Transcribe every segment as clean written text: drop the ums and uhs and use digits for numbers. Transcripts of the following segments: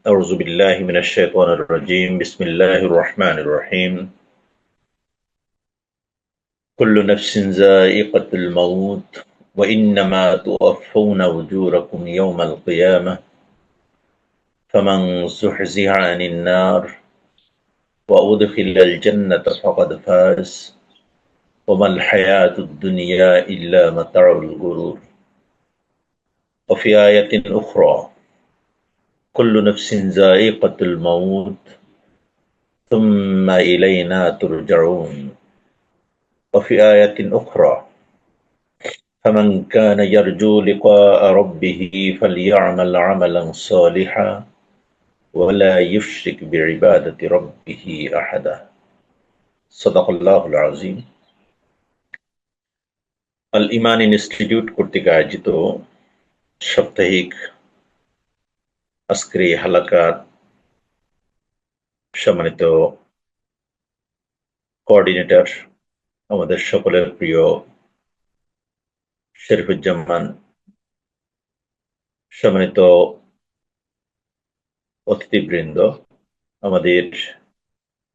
أعوذ بالله من الشيطان الرجيم بسم الله الرحمن الرحيم كل نفس ذائقة الموت وإنما توفون أجوركم يوم القيامة فمن زحزح عن النار وأدخل الجنة فقد فاز وما الحياة الدنيا إلا متاع الغرور وفي آية أخرى كل نفس ذائقة الموت ثم إلينا ترجعون وفي آية أخرى فمن كان يرجو لقاء ربه فليعمل عملا صالحا ولا يشرك بعبادة ربه أحدا صدق الله العظيم আল ইমান institute কর্তৃক আয়োজিত সাপ্তাহিক আজকের এই হালাকার সম্মানিত কোঅর্ডিনেটর আমাদের সকলের প্রিয় শরীফুজ্জামান, সম্মানিত অতিথিবৃন্দ, আমাদের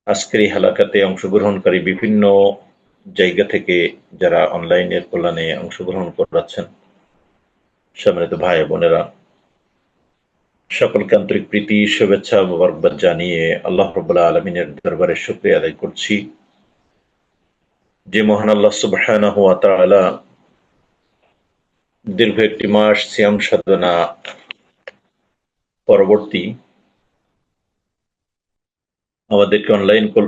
আজকের এই হালাকাতে অংশগ্রহণকারী বিভিন্ন জায়গা থেকে যারা অনলাইনের কল্যাণে অংশগ্রহণ করাচ্ছেন, সম্মানিত ভাই বোনেরা, সকলকে আন্তরিক প্রীতি, শুভেচ্ছা, মোবারকবাদ জানিয়ে আল্লাহ রাব্বুল আলামিনের দরবারে শুকরিয়া আদায় করছি যে মহান আল্লাহ সুবহানাহু ওয়া তাআলা দীর্ঘ একটি মাস সিয়াম সাধনা পরবর্তী আমাদেরকে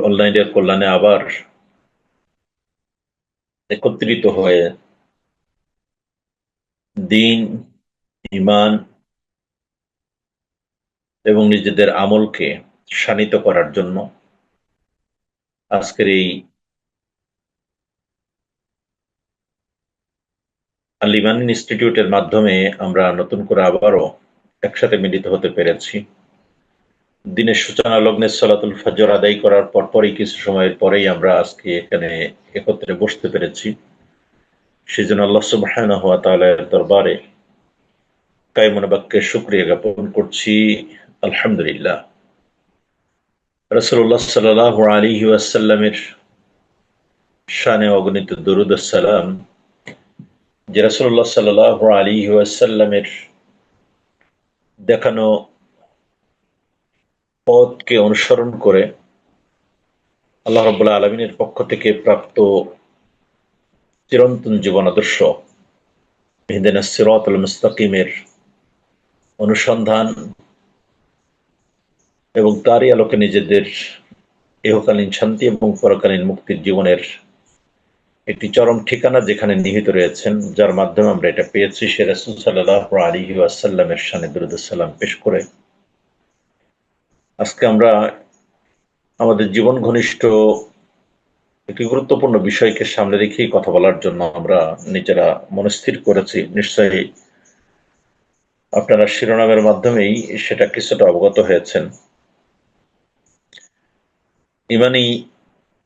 অনলাইনের কল্যাণে আবার একত্রিত হয়ে দ্বীন, ঈমান এবং নিজেদের আমলকে শানিত করার জন্য আজকের এই আল ইমান ইনস্টিটিউটের মাধ্যমে আমরা নতুন করে আবারও একসাথে মিলিত হতে পেরেছি। দিনের সূচনা লগ্নে সালাতুল ফজর আদায় করার পরপরই কিছু সময়ের পরেই আমরা আজকে এখানে একত্রে বসতে পেরেছি। সেজন্য আল্লাহ সুবহানাহু ওয়া তাআলার দরবারে কায়মনে বাক্যে শুকরিয়া জ্ঞাপন করছি, আলহামদুলিল্লাহ। রাসূলুল্লাহ সাল্লাল্লাহু আলাইহি ওয়াসাল্লামের শানে অগণিত দরুদ ও সালাম, যে রাসূলুল্লাহ সাল্লাল্লাহু আলাইহি ওয়াসাল্লামের দেখানো পথকে অনুসরণ করে আল্লাহ রাব্বুল আলামিনের পক্ষ থেকে প্রাপ্ত চিরন্তন জীবন আদর্শ ইহদিনাস সিরাতাল মুস্তাকিমের অনুসন্ধান এবং তারই আলোকে নিজেদের ইহকালীন শান্তি এবং পরকালীন মুক্তির জীবনের একটি চরম ঠিকানা যেখানে নিহিত রয়েছেন, যার মাধ্যমে আমরা এটা পেয়েছি, সে রাসূল সাল্লাল্লাহু আলাইহি ওয়াসাল্লামের শানে দরুদ ও সালাম পেশ করে আজকে আমরা আমাদের জীবন ঘনিষ্ঠ একটি গুরুত্বপূর্ণ বিষয়কে সামনে রেখেই কথা বলার জন্য আমরা নিজেরা মনস্থির করেছি। নিশ্চয়ই আপনারা শিরোনামের মাধ্যমেই সেটা কিছুটা অবগত হয়েছেন। ইমানি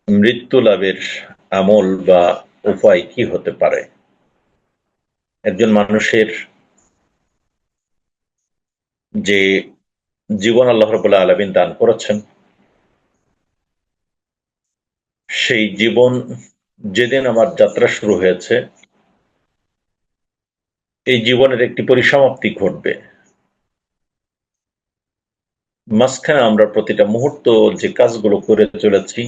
মৃত্যু লাভের আমল বা উপায় কি হতে পারে? একজন মানুষের যে জীবন আল্লাহ রাব্বুল আলামিন দান করেছেন, সেই জীবন যেদিন আমার যাত্রা শুরু হয়েছে, এই জীবনের একটি পরিসমাপ্তি ঘটবে। মাঝখানে আমরা প্রতিটা মুহূর্ত যে কাজগুলো করে চলেছি,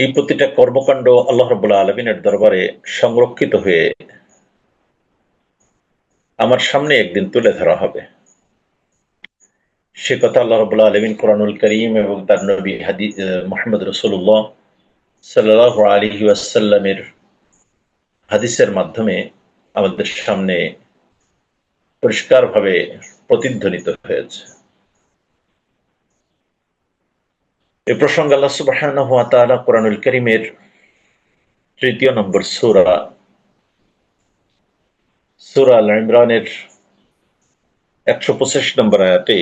এই প্রতিটা কর্মকাণ্ড আল্লাহ রাব্বুল আলামিনের দরবারে সংরক্ষিত হয়ে আমার সামনে একদিন তুলে ধরা হবে। সে কথা আল্লাহ রাব্বুল আলামিন কোরআনুল কারীম এবং তার নবী মুহাম্মদ রাসূলুল্লাহ সাল্লাল্লাহু আলাইহি ওয়াসাল্লামের হাদিসের মাধ্যমে আমাদের সামনে পরিষ্কারভাবে প্রতিধ্বনিত হয়েছে। এই প্রসঙ্গে আল্লাহ সুবহানাহু ওয়া তাআলা কোরআনুল কারীমের ৩য় নম্বর সূরা আল ইমরানের ১২৫ নম্বর আয়াতে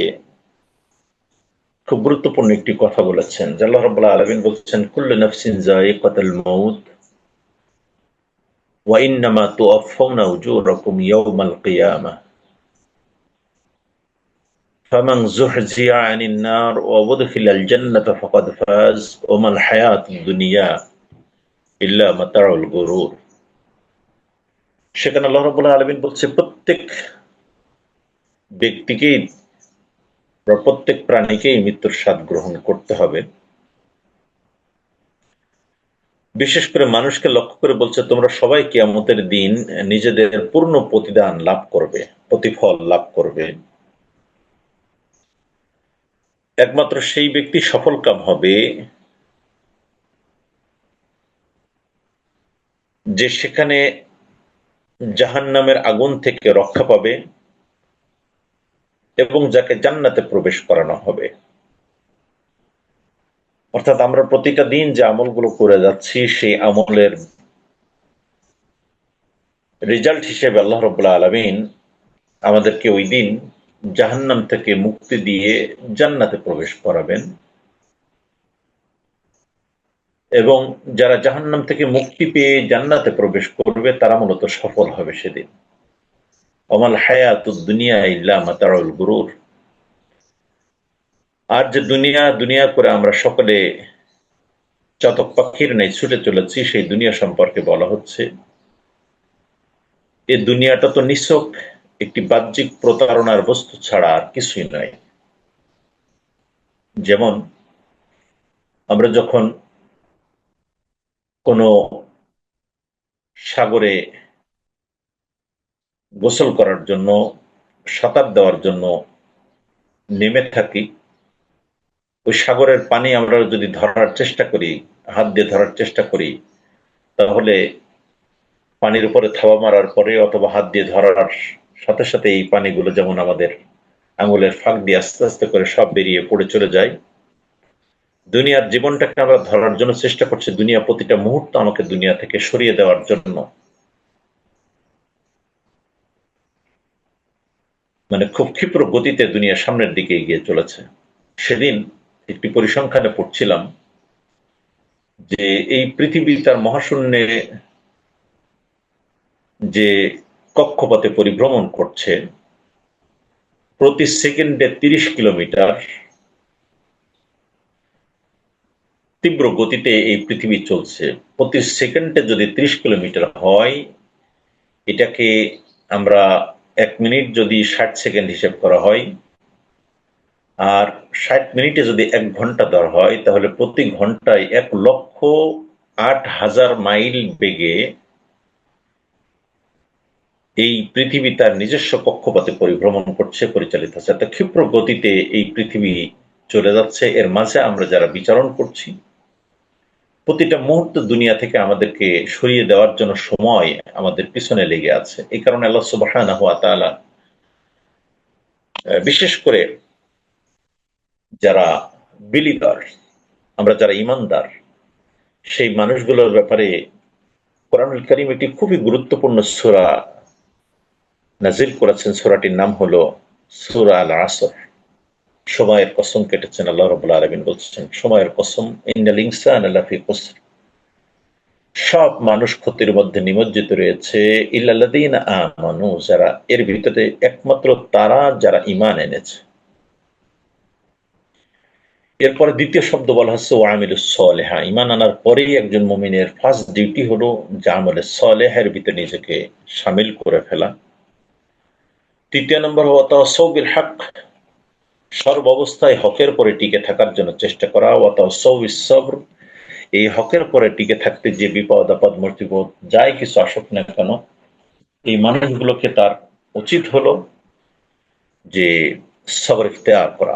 খুব গুরুত্বপূর্ণ একটি কথা বলেছেন। আল্লাহ রাব্বুল আলামিন বলছেন, কুল্লু নাফসিন যায়িকাতুল মাউত ওয়া ইন্নামা তুওয়াফাউনা উজুরাকুম ইয়াওমাল কিয়ামাহ। ফামান যুহজিয়া আনিন নার ওয়া উদখিলাল জান্নাতা ফাকাদ ফাজ ওয়া মাল হায়াতুদ দুনিয়া ইল্লা মাতাউল গুরুর। সেখানে আল্লাহ রাব্বুল আলামিন বলছে প্রত্যেক ব্যক্তিকেই বা প্রত্যেক প্রাণীকেই মৃত্যুর স্বাদ গ্রহণ করতে হবে। বিশেষ করে মানুষকে লক্ষ্য করে বলছে তোমরা সবাই কিয়ামতের দিন নিজেদের পূর্ণ প্রতিদান লাভ করবে, প্রতিফল লাভ করবে। একমাত্র সেই ব্যক্তি সফলকাম হবে যে সেখানে জাহান্নামের আগুন থেকে রক্ষা পাবে এবং যাকে জান্নাতে প্রবেশ করানো হবে। অর্থাৎ আমরা প্রতিটা দিন যে আমলগুলো করে যাচ্ছি সেই আমলের রেজাল্ট হিসেবে আল্লাহ রাব্বুল আলামিন আমাদেরকে ওই দিন জাহান্নাম থেকে মুক্তি দিয়ে জান্নাতে প্রবেশ করাবেন এবং যারা জাহান্নাম থেকে মুক্তি পেয়ে জান্নাতে প্রবেশ করবে তারা মূলত সফল হবে সেদিন। ওমাল হায়াতুদ দুনিয়া ইল্লা মাতাউল গুরুর। আর যে দুনিয়া দুনিয়া করে আমরা সকলে চাতক পাখির ন্যায় ছুটে চলেছি সেই দুনিয়া সম্পর্কে বলা হচ্ছে এই দুনিয়াটা তো নিছক একটি বাহ্যিক প্রতারণার বস্তু ছাড়া আর কিছুই নয়। যেমন আমরা যখন কোনো সাগরে গোসল করার জন্য, সাঁতার দেওয়ার জন্য নেমে থাকি, ওই সাগরের পানি আমরা যদি ধরার চেষ্টা করি, হাত দিয়ে ধরার চেষ্টা করি, তাহলে পানির উপরে থাবা মারার পরে অথবা হাত দিয়ে ধরার সাথে সাথে এই পানিগুলো যেমন আমাদের আঙুলের ফাঁক দিয়ে আস্তে আস্তে করে সব বেরিয়ে পড়ে চলে যায়। দুনিয়ার জীবনটাকে আমরা ধরার জন্য চেষ্টা করছি, দুনিয়া প্রতিটা মুহূর্ত আমাকে দুনিয়া থেকে সরিয়ে দেওয়ার জন্য মানে খুব ক্ষিপ্র গতিতে দুনিয়া সামনের দিকে এগিয়ে চলেছে। সেদিন একটি পরিসংখ্যানে পড়ছিলাম যে এই পৃথিবী তার মহাশূন্যে যে কক্ষপথে পরিভ্রমণ করছে প্রতি সেকেন্ডে ৩০ কিলোমিটার তীব্র গতিতে এই পৃথিবী চলছে। প্রতি সেকেন্ডে যদি ৩০ কিলোমিটার হয়, এটাকে আমরা ১ মিনিট যদি ৬০ সেকেন্ড হিসেব করা হয় আর ৬০ মিনিটে যদি ১ ঘন্টা ধরা হয়, তাহলে প্রতি ঘন্টায় ১,০৮,০০০ মাইল বেগে এই পৃথিবী তার নিজস্ব কক্ষপথে পরিভ্রমণ করছে, পরিচালিত হচ্ছে। এত ক্ষিপ্র গতিতে এই পৃথিবী চলে যাচ্ছে, এর মাঝে আমরা যারা বিচরণ করছি, প্রতিটা মুহূর্ত দুনিয়া থেকে আমাদেরকে সরিয়ে দেওয়ার জন্য সময় আমাদের পিছনে লেগে আছে। এই কারণে আল্লাহ সুবহানাহু ওয়া তাআলা বিশেষ করে যারা বিলিভার, আমরা যারা ঈমানদার, সেই মানুষগুলোর ব্যাপারে কোরআনুল কারীম একটি খুবই গুরুত্বপূর্ণ সূরা নাজিল করেছেন। সূরাটির নাম হলো সূরা আল আসর। সময়ের কসম কেটেছেন আল্লাহ রাব্বুল আলামিন বলছেন, সময়ের কসম, ইন্নাল ইনসানা লাফি খুসর, সব মানুষ ক্ষতির মধ্যে নিমজ্জিত রয়েছে, ইল্লাল্লাযীনা আমানু, যারা, এর ভিতরে একমাত্র তারা যারা ঈমান এনেছে। এরপরে দ্বিতীয় শব্দ বলা হচ্ছে ওয়া আমিলুস সলিহা, ঈমান আনার পরেই একজন মুমিনের ফার্স্ট ডিউটি হলো যে আমলে সলেহের ভিতরে নিজেকে শামিল করে ফেলা। তৃতীয় নম্বর ওয়া তাওয়াসাউ বিল হক, সর্বাবস্থায় হকের পরে টিকে থাকার জন্য চেষ্টা করা। ওয়া তাওয়াসাউ বিস সবর, এই হকের পরে টিকে থাকতে যে বিপদ আপদ মুসিবত যাই কিছু আসুক না কেন, এই মানুষগুলোকে তার উচিত হলো যে সবর ইখতিয়ার করা।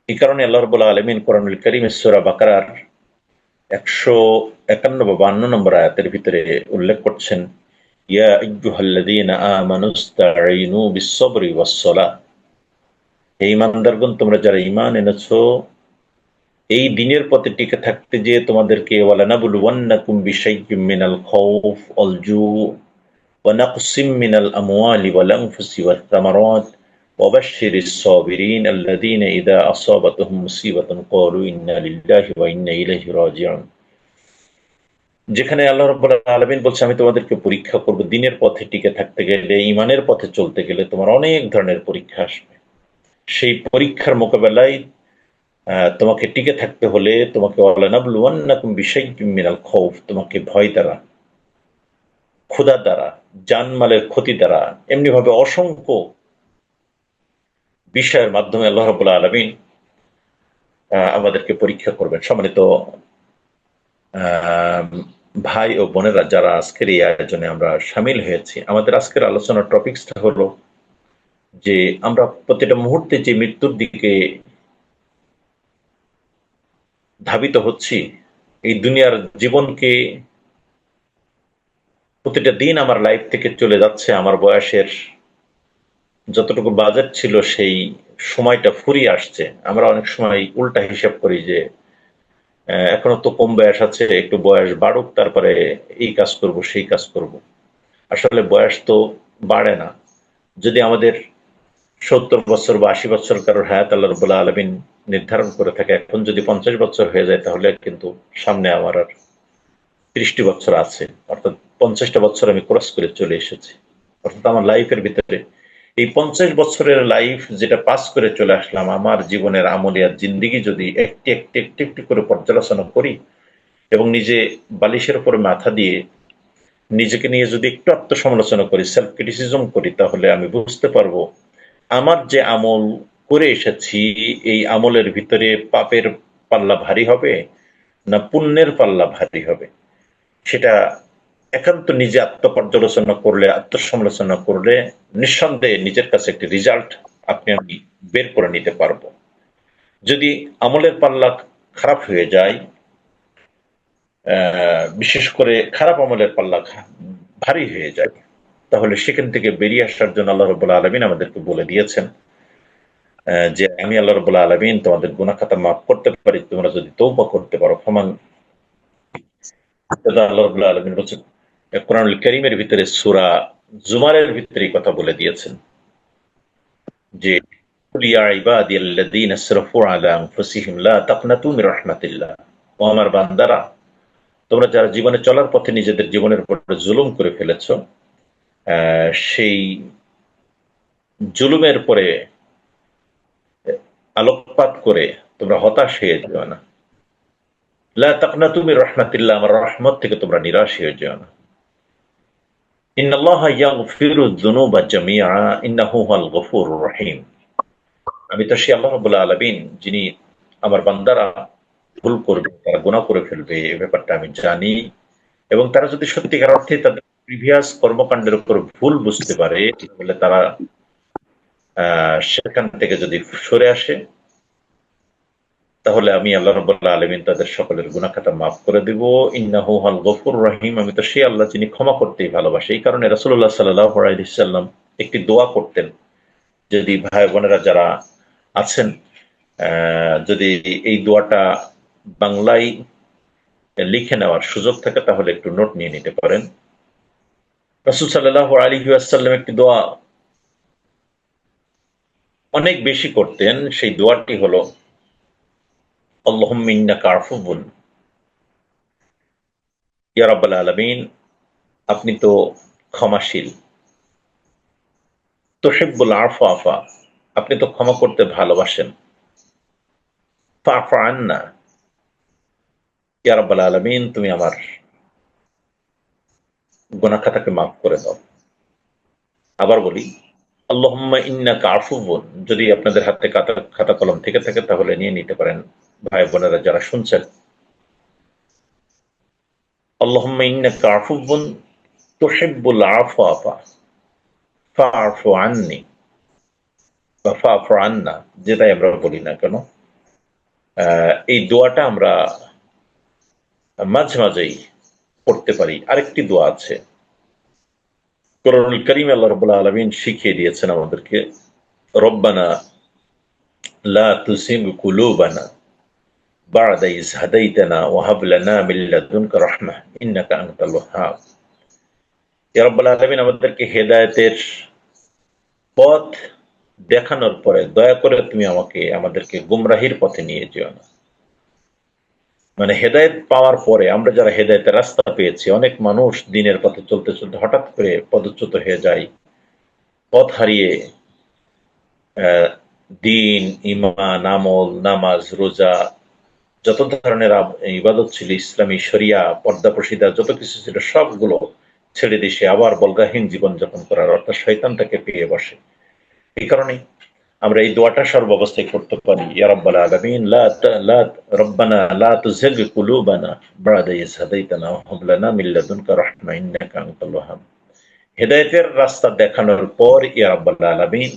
এই কারণে আল্লাহ রাব্বুল আলামিন কোরআনুল কারীমের সূরা বাকারার ১৫১ বা ৫২ নম্বর আয়াতের ভিতরে উল্লেখ করছেন, ইয়া আইয়ুহাল্লাযীনা আমানুস্তাঈনু বিস-সাবরি ওয়াস-সালাহ, হে ঈমানদারগণ, তোমরা যারা ঈমান এনেছো, এই দিনের পথে টিকে থাকতে যে তোমাদেরকে ওয়ালানাবলুওয়ান্নাকুম বিশাইয়্যিম মিনাল খাউফ ওয়াল জু' ওয়া নাকসিম মিনাল আমওয়ালি ওয়াল আনফুসি ওয়াস সামারাত ওয়া বাশশিরিস সাবিরিন আল্লাযীনা ইযা আসাবাতুহুম মুসিবাতুন ক্বালু ইন্না লিল্লাহি ওয়া ইন্না ইলাইহি রাজিউন। যেখানে আল্লাহ রাব্বুল আলামিন বলছে আমি তোমাদেরকে পরীক্ষা করব। দিনের পথে টিকে থাকতে গেলে, ঈমানের পথে চলতে গেলে তোমার অনেক ধরনের পরীক্ষা আসবে। সেই পরীক্ষার মোকাবেলায় তোমাকে টিকে থাকতে হলে তোমাকে ওয়ালানাবলুওয়ান্নাকুম বিশাইইম মিনাল খাউফ, তোমাকে ভয় দ্বারা, ক্ষুধা দ্বারা, জানমালের ক্ষতি দ্বারা, এমনিভাবে অসংখ্য বিষয়ের মাধ্যমে আল্লাহ রাব্বুল আলামিন আমাদেরকে পরীক্ষা করবেন। সম্মানিত ভাই ও বোনেরা, যারা আজকের এই আয়োজনে আমরা সামিল হয়েছি, আমাদের আজকের আলোচনার টপিকসটা হলো যে আমরা প্রতিটা মুহূর্তে যে মৃত্যুর দিকে ধাবিত হচ্ছি, এই দুনিয়ার জীবনকে প্রতিটা দিন আমার লাইফ থেকে চলে যাচ্ছে, আমার বয়সের যতটুকু বাজেট ছিল সেই সময়টা ফুরিয়ে আসছে। আমরা অনেক সময় উল্টা হিসাব করি যে এখনো তো কম বয়স আছে, একটু বয়স বাড়ুক তারপরে এই কাজ করব সেই কাজ করব। আসলে বয়স তো বাড়ে না। যদি আমাদের 70 বছর বা 80 বছর কারোর হায়াত আল্লাহ রাব্বুল আলামিন নির্ধারণ করে থাকে, এখন যদি 50 বছর হয়ে যায় তাহলে কিন্তু সামনে আমার আর 30টি বছর আছে, অর্থাৎ 50টা বছর আমি ক্রস করে চলে এসেছি। অর্থাৎ আমার লাইফের ভিতরে এই 50 বছরের লাইফ যেটা পাস করে চলে আসলাম, আমার জীবনের আমলিয়াত জিন্দিগি যদি একটি একটি একটি একটি করে পর্যালোচনা করি এবং নিজে বালিশের উপর মাথা দিয়ে নিজেকে নিয়ে যদি একটু আত্মসমালোচনা করি, সেলফ ক্রিটিসিজম করি, তাহলে আমি বুঝতে পারবো আমার যে আমল করে এসেছি এই আমলের ভিতরে পাপের পাল্লা ভারী হবে না পুণ্যের পাল্লা ভারী হবে। সেটা একান্ত নিজে আত্মপর্যালোচনা করলে, আত্মসমালোচনা করলে নিঃসন্দেহে নিজের কাছে একটি রেজাল্ট আপনি আমি বের করে নিতে পারবো। যদি আমলের পাল্লা খারাপ হয়ে যায়, বিশেষ করে খারাপ আমলের পাল্লা ভারী হয়ে যায়, তাহলে সেখান থেকে বেরিয়ে আসার জন্য আল্লাহ রাব্বুল আলামিন আমাদেরকে বলে দিয়েছেন যে আমি আল্লাহ রাব্বুল আলামিন তোমাদের গুনাহ খাতা মাফ করতে পারি তোমরা যদি তওবা করতে পারো। ফামান, আল্লাহ রাব্বুল আলামিন বলেছেন কোরআনুল কারীমের ভিতরে সূরা জুমারের ভিতরে কথা বলে দিয়েছেন যে কুল ইয়া ইবাদিয়াল্লাযীনা আসরাফু আলা আনফুসিহিম লা তাকনাতু মির রাহমাতিল্লাহ, ও আমার বান্দারা, তোমরা যারা জীবনে চলার পথে নিজেদের জীবনের উপর জুলুম করে ফেলেছো, সেই জুলুমের পরে আলোকপাত করে তোমরা হতাশ হয়ে যেও না। লা তাকনাতু মির রাহমাতিল্লাহ, আমার রহমত থেকে তোমরা নিরাশ হয়ে যেও না। ইন্নাল্লাহা ইয়াগফিরু যুনুবা জামিআ ইন্নাহু হুয়াল গফুরুর রহিম। আমি তো সেই আল্লাহ রাব্বুল আলামিন যিনি আমার বান্দারা ভুল করবে, তারা গুনাহ করে ফেলবে, এই ব্যাপারটা আমি জানি। এবং তারা যদি সত্যিকার অর্থে তাদের প্রিভিয়াস কর্মকাণ্ডের উপর ভুল বুঝতে পারে, তাহলে তারা সেখান থেকে যদি সরে আসে, তাহলে আমি আল্লাহ রাব্বুল আলামিন তাদের সকলের গুনাহ খাতা মাফ করে দেব। ইন্নাহু হুয়াল গফুরুর রহিম, আমি তো সেই আল্লাহ যিনি ক্ষমা করতেই ভালোবাসে। এই কারণে রাসূলুল্লাহ সাল্লাল্লাহু আলাইহি ওয়াসাল্লাম একটি দোয়া করতেন। যদি ভাই বোনেরা যারা আছেন, যদি এই দোয়াটা বাংলায় লিখে নেওয়ার সুযোগ থাকে তাহলে একটু নোট নিয়ে নিতে পারেন। রাসূল সাল্লাল্লাহু আলাইহি ওয়াসাল্লাম একটি দোয়া অনেক বেশি করতেন। সেই দোয়াটি হলো আল্লাহুম্মা ইন্নাকা আফুউন, ইয়া রাব্বাল আলামিন, আপনি তো ক্ষমাশীল। তুহিব্বুল আফওয়া, আপনি তো ক্ষমা করতে ভালোবাসেন। ফা'ফু আন্না, ইয়া রাব্বাল আলামিন, তুমি আমার গুনাহ খাতাকে মাফ করে দাও। আবার বলি, আল্লাহুম্মা ইন্নাকা আফুউন, যদি আপনাদের হাতে খাতা কলম থেকে থাকে তাহলে নিয়ে নিতে পারেন ভাই বোনেরা যারা শুনছেন। আল্লাহুম্মা ইন্নাকা আফুউন তুহিব্বুল আফওয়া ফা'ফু আন্নি বা ফা'ফু আন্না, যেটাই আমরা বলি না কেন, এই দোয়াটা আমরা মাঝে মাঝেই পড়তে পারি। আরেকটি দোয়া আছে, কোরআনুল কারীমে আল্লাহ রাব্বুল আলামিন শিখিয়ে দিয়েছেন আমাদেরকে, রব্বানা লা তুযিগ কুলুবানা বা'দা ইয হাদাইতানা ওয়া হাব লানা মিন লাদুনকা রাহমাহ ইন্নাকা আনতাল ওয়াহ্হাব। ইয়া রাব্বুল আলামিন, আমাদেরকে হেদায়েতের পথ দেখানোর পরে দয়া করে তুমি আমাদেরকে গুমরাহির পথে নিয়ে যেও না। মানে হেদায়েত পাওয়ার পরে, আমরা যারা হেদায়েতের রাস্তা পেয়েছি, অনেক মানুষ দিনের পথে চলতে চলতে হঠাৎ করে পদচ্যুত হয়ে যায়, পথ হারিয়ে দিন, ঈমান, আমল, নামাজ, রোজা, যত ধরনের ইবাদত ছিল, ইসলামী শরিয়া, পর্দা প্রসিদা যত কিছু ছিল সবগুলো ছেড়ে দিয়ে সে আবার বল্গাহীন জীবনযাপন করার অর্থাৎ শয়তান তাকে পেয়ে বসে। এই কারণে আমরা এই দোয়াটা সর্বাবস্থায় করতে পারি, ইয়া রাব্বাল আলামিন রব্বানা লা তুযিগ কুলুবানা বা'দা ইয হাদাইতানা ওয়া হাব লানা মিন লাদুনকা রাহমা ইন্নাকা আনতাল ওয়াহ্হাব। হেদায়েতের রাস্তা দেখানোর পর ইয়া রাব্বাল আলামিন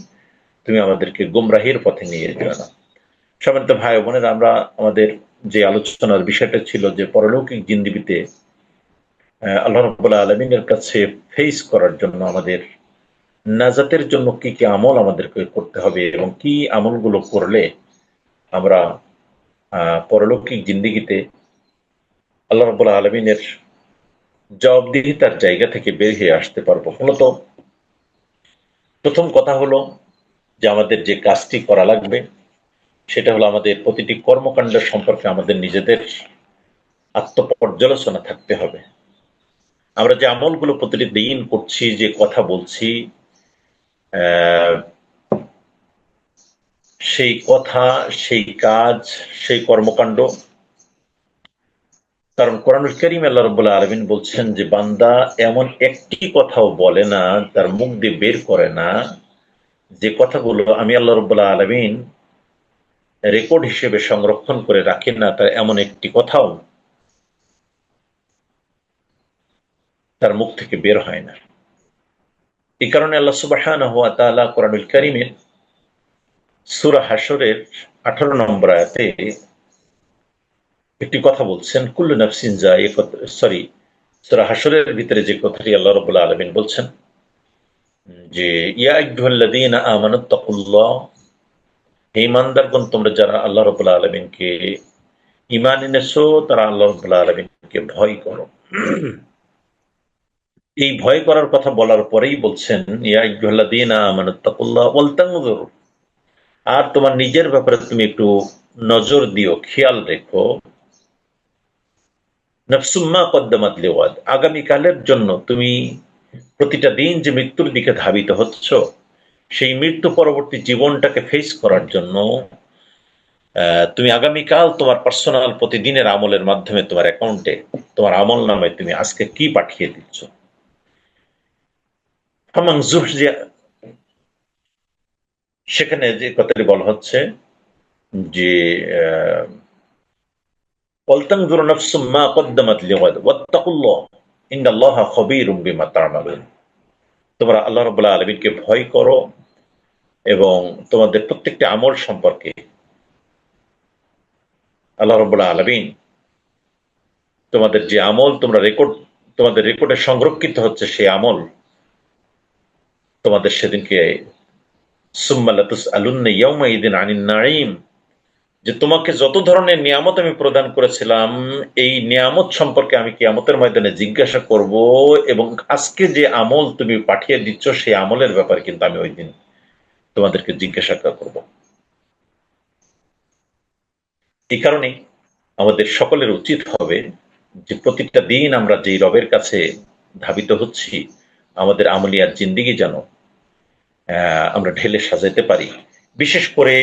তুমি আমাদেরকে গুমরাহির পথে নিয়ে যেও না। সম্মানিত ভাই ও বোনেরা, আমরা আমাদের যে আলোচনার বিষয়টা ছিল যে পরলৌকিক জিন্দেগিতে আল্লাহ রাব্বুল আলামিনের কাছে ফেস করার জন্য আমাদের নাজাতের জন্য কি কি আমল আমাদেরকে করতে হবে এবং কি আমলগুলো করলে আমরা পরলৌকিক জিন্দেগিতে আল্লাহ রাব্বুল আলামিনের জবাবদিহিতার জায়গা থেকে বের হয়ে আসতে পারবো। মূলত প্রথম কথা হলো যে আমাদের যে কাজটি করা লাগবে সেটা হলো আমাদের প্রতিটি কর্মকাণ্ড সম্পর্কে আমাদের নিজেদের আত্মপর্যালোচনা থাকতে হবে। আমরা যে আমলগুলো প্রতিটি দিন করছি, যে কথা বলছি, সেই কথা, সেই কাজ, সেই কর্মকাণ্ড, কারণ কোরআনুল কারীমে আল্লাহ রাব্বুল আলামিন বলছেন যে বান্দা এমন একটি কথাও বলে না, তার মুখ দিয়ে বের করে না, যে কথাগুলো আমি আল্লাহ রাব্বুল আলামিন রেকর্ড হিসেবে সংরক্ষণ করে রাখি না, তার এমন একটি কথাও তার মুখ থেকে বের হয় না। এই কারণে আল্লাহ সুবহানাহু ওয়া তাআলা কোরআনুল কারীমের সূরা হাশরের 18 নম্বর আয়াতে একটি কথা বলছেন, কুল্লু নাফসিন সূরা হাশরের ভিতরে যে কথাটি আল্লাহ রাব্বুল আলামিন বলছেন যে ইয়া আইয়ুহাল্লাযীনা আমানুত্তাকুল্লাহ, হে ঈমানদারগণ, তোমরা যারা আল্লাহ রাব্বুল আলামিনকে ঈমান এনেছো তারা আল্লাহ রাব্বুল আলামিনকে ভয় করো। এই ভয় করার কথা বলার পরেই বলছেন ইয়া আইয়ুহাল্লাযীনা আমানুত্তাকুল্লাহ ওয়াল তানজুর, আর তোমার নিজের ব্যাপারে তুমি একটু নজর দিও, খেয়াল রেখো, নাফসুম মা কদ্দামাত লিগাদ, আগামীকালের জন্য তুমি প্রতিটা দিন যে মৃত্যুর দিকে ধাবিত হচ্ছ, সেই মৃত্যু পরবর্তী জীবনটাকে ফেস করার জন্য তুমি আগামীকাল তোমার পার্সোনাল প্রতিদিনের আমলের মাধ্যমে তোমার অ্যাকাউন্টে, তোমার আমল নামায় তুমি আজকে কি পাঠিয়ে দিচ্ছ। সেখানে যে কথাটি বলা হচ্ছে যে ওয়ালতানজুর নাফসুম মা কদ্দামাত লিগাদ ওয়াত্তাকুল্লাহ ইন্নাল্লাহা খবীরুম বিমা তা'মালুন, তোমরা আল্লাহ রাব্বুল আলামিনকে ভয় করো এবং তোমাদের প্রত্যেকটি আমল সম্পর্কে আল্লাহ রাব্বুল আলামিন তোমাদের যে আমল তোমাদের রেকর্ডে সংরক্ষিত হচ্ছে সেই আমল তোমাদের সেদিনকে সুম্মা লাতুসআলুন্না ইয়াওমাইযিন আনিন নাঈম, যে তোমাকে যত ধরনের নিয়ামত আমি প্রদান করেছিলাম এই নিয়ামত সম্পর্কে আমি কিয়ামতের ময়দানে জিজ্ঞাসা করব, এবং আজকে যে আমল তুমি পাঠিয়ে দিচ্ছ সেই আমলের ব্যাপারে কিন্তু আমি ওই দিন তোমাদেরকে জিজ্ঞাসা করব। এই কারণে আমাদের সকলের উচিত হবে যে প্রতিটা দিন আমরা যেই রবের কাছে ধাবিত হচ্ছি, আমাদের আমলিয়াত জিন্দেগি যেন আমরা ঢেলে সাজাইতে পারি। বিশেষ করে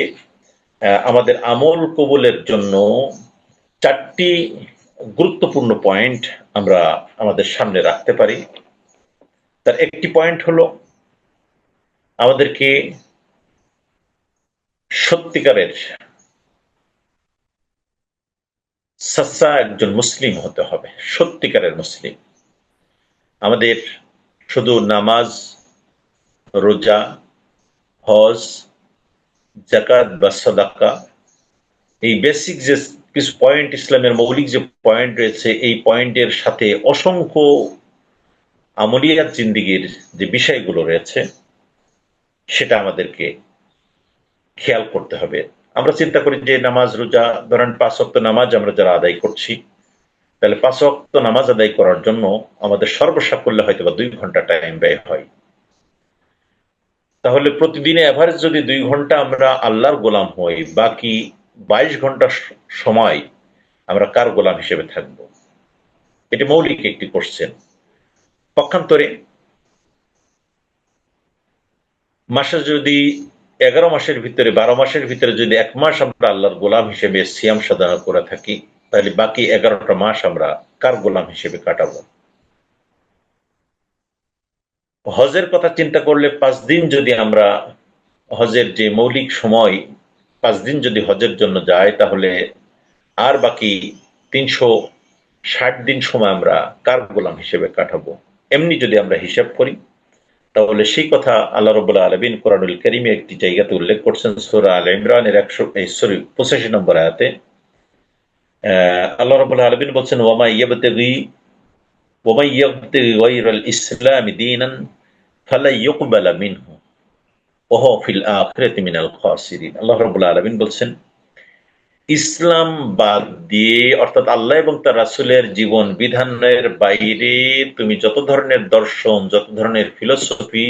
আমাদের আমল কবুলের জন্য 4টি গুরুত্বপূর্ণ পয়েন্ট আমরা আমাদের সামনে রাখতে পারি। তার একটি পয়েন্ট হলো আমাদেরকে সত্যিকারের সাচ্চা একজন মুসলিম হতে হবে, সত্যিকারের মুসলিম। আমাদের শুধু নামাজ, রোজা, হজ, যাকাত বা সাদাকা, এই বেসিক যে কিছু পয়েন্ট, ইসলামের মৌলিক যে পয়েন্ট রয়েছে, এই পয়েন্টের সাথে অসংখ্য আমলিয়াত জিন্দেগির যে বিষয়গুলো রয়েছে সেটা আমাদেরকে খেয়াল করতে হবে। আমরা চিন্তা করি যে নামাজ, রোজা, ধরেন 5 ওয়াক্ত নামাজ আমরা যারা আদায় করছি, তাহলে 5 ওয়াক্ত নামাজ আদায় করার জন্য আমাদের সর্বসাকুল্যে হয়তো বা 2 ঘন্টা টাইম ব্যয় হয়। তাহলে প্রতিদিনে এভারেজ যদি 2 ঘন্টা আমরা আল্লাহর গোলাম হই, বাকি 22 ঘন্টা সময় আমরা কার গোলাম হিসেবে থাকব? এটি মৌলিক একটি কোশ্চেন। পক্ষান্তরে মাসে যদি 11 মাসের ভিতরে 12 মাসের ভিতরে যদি 1 মাস আমরা আল্লাহর গোলাম হিসেবে সিয়াম সাধনা করে থাকি, তাহলে বাকি 11টা মাস আমরা কার গোলাম হিসেবে কাটাবো? হজের কথা চিন্তা করলে 5 দিন যদি আমরা হজের যে মৌলিক সময় 5 দিন যদি হজের জন্য যায়, তাহলে আর বাকি 360 দিন সময় আমরা কার গোলাম হিসেবে কাটাবো? এমনি যদি আমরা হিসাব করি, তাহলে সেই কথা আল্লাহ রাব্বুল আলামিন কোরআনুল কারীমে একটি জায়গাতে উল্লেখ করছেন, সূরা আলে ইমরানের 85 নম্বর আয়াতে। আল্লাহ রাব্বুল আলামিন বলছেন, ওয়ামা ইয়াবতাগি গায়রাল ইসলামি দীনান ফালা ইউকবালা মিনহু ওয়া হুয়া ফিল আখিরাতি মিনাল খাসিরিন। আল্লাহ রাব্বুল আলামিন বলছেন, ইসলাম বাদ দিয়ে, অর্থাৎ আল্লাহ এবং তার রাসূলের জীবন বিধানের বাইরে তুমি যত ধরনের দর্শন, যত ধরনের ফিলোসফি,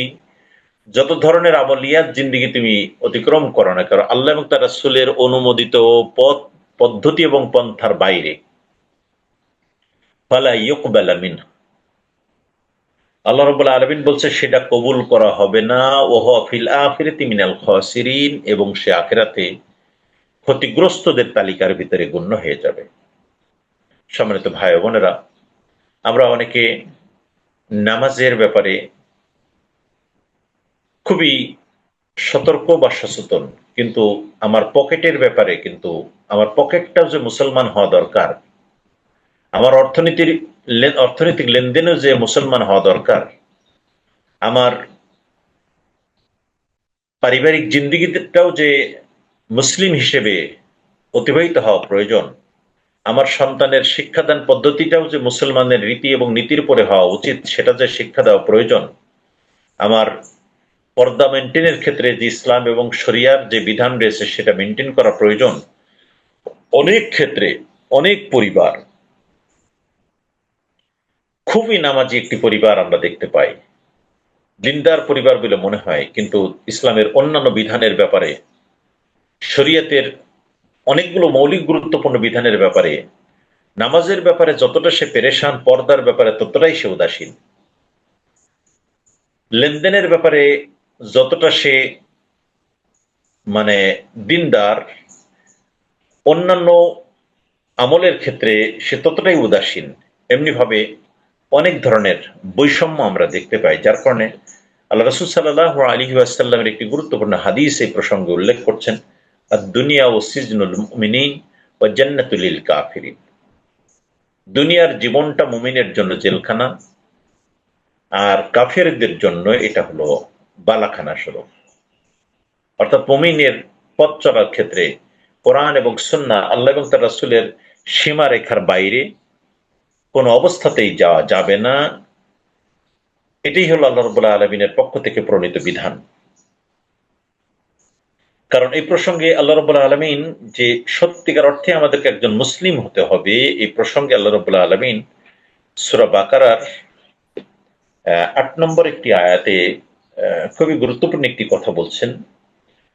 যত ধরনের আমলিয়াত জিন্দেগি তুমি অতিক্রম করো না কেন, আল্লাহ এবং তার রাসূলের অনুমোদিত পথ পদ্ধতি এবং পন্থার বাইরে, ফালা ইউকবালা মিনহু, আল্লাহ রাব্বুল আলামিন বলছে সেটা কবুল করা হবে না। ওয়া হুয়া ফিল আখিরাতি মিনাল খাসিরিন, এবং সে আখিরাতে ক্ষতিগ্রস্তদের তালিকার ভিতরে গণ্য হয়ে যাবে। সম্মানিত ভাই ও বোনেরা, আমরা অনেকে নামাজের ব্যাপারে খুবই সতর্ক বা সচেতন, কিন্তু আমার পকেটের ব্যাপারে, কিন্তু আমার পকেটটাও যে মুসলমান হওয়া দরকার, আমার অর্থনৈতিক লেনদেনেও যে মুসলমান হওয়া দরকার, আমার পারিবারিক জিন্দেগিটাও যে মুসলিম হিসেবে অতিবাহিত হওয়া প্রয়োজন, আমার সন্তানের শিক্ষাদান পদ্ধতিটাও যে মুসলমানের রীতি এবং নীতির উপরে হওয়া উচিত, সেটা যে শিক্ষা দেওয়া প্রয়োজন, আমার পর্দা মেনটেনের ক্ষেত্রে যে ইসলাম এবং শরিয়ার যে বিধান রয়েছে সেটা মেনটেন করা প্রয়োজন। অনেক ক্ষেত্রে অনেক পরিবার, খুবই নামাজি একটি পরিবার আমরা দেখতে পাই, দিনদার পরিবার বলে মনে হয়, কিন্তু ইসলামের অন্যান্য বিধানের ব্যাপারে, শরিয়তের অনেকগুলো মৌলিক গুরুত্বপূর্ণ বিধানের ব্যাপারে, নামাজের ব্যাপারে যতটা সে পেরেশান, পর্দার ব্যাপারে ততটাই সে উদাসীন, লেনদেনের ব্যাপারে যতটা সে দিনদার, অন্যান্য আমলের ক্ষেত্রে সে ততটাই উদাসীন। এমনি ভাবে অনেক ধরনের বৈষম্য আমরা দেখতে পাই, যার কারণে আল্লাহ রাসূল সাল্লাল্লাহু আলাইহি ওয়াসাল্লামের একটি গুরুত্বপূর্ণ হাদিস এই প্রসঙ্গে উল্লেখ করছেন, আদ-দুনিয়া সিজনুল মুমিনিন ওয়া জান্নাতুল লিল কাফিরিন। দুনিয়ার জীবনটা মুমিনের জন্য জেলখানা, আর কাফেরদের জন্য এটা হলো বালাখানা স্বরূপ। অর্থাৎ মুমিনের পথ চলার ক্ষেত্রে কোরআন এবং সুন্নাহ, আল্লাহ এবং তার রাসূলের সীমারেখার বাইরে কোন অবস্থাতেই যাওয়া যাবে না। এটাই হলো আল্লাহ রাব্বুল আলামিনের পক্ষ থেকে প্রণীত বিধান। কারণ এই প্রসঙ্গে আল্লাহ রাব্বুল আলামিন যে সত্যিকার অর্থে আমাদেরকে একজন মুসলিম হতে হবে, এই প্রসঙ্গে আল্লাহ রাব্বুল আলামিন সূরা বাকারার 8 নম্বর একটি আয়াতে খুবই গুরুত্বপূর্ণ একটি কথা বলছেন,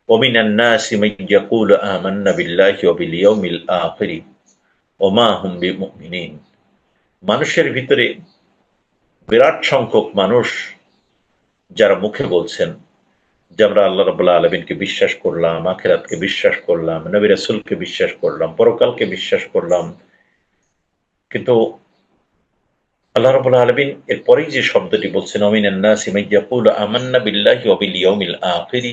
ওয়ামিনান নাসি মান ইয়াকুলু আমান্না বিল্লাহি ওয়া বিল ইয়াউমিল আখির ওয়া মা হুম বিমুমিনিন। মানুষের ভিতরে বিরাট সংখ্যক মানুষ যারা মুখে বলছেন যে আমরা আল্লাহ রাব্বুল আলামিনকে বিশ্বাস করলাম, আখিরাতকে বিশ্বাস করলাম, নবী রাসূলকে বিশ্বাস করলাম, পরকালকে বিশ্বাস করলাম, কিন্তু আল্লাহ রাব্বুল আলামিন এরপরেই যে শব্দটি বলছেন, ওয়ামিনান নাসি মান ইয়াকুলু আমান্না বিল্লাহি ওয়া বিল ইয়াউমিল আখির,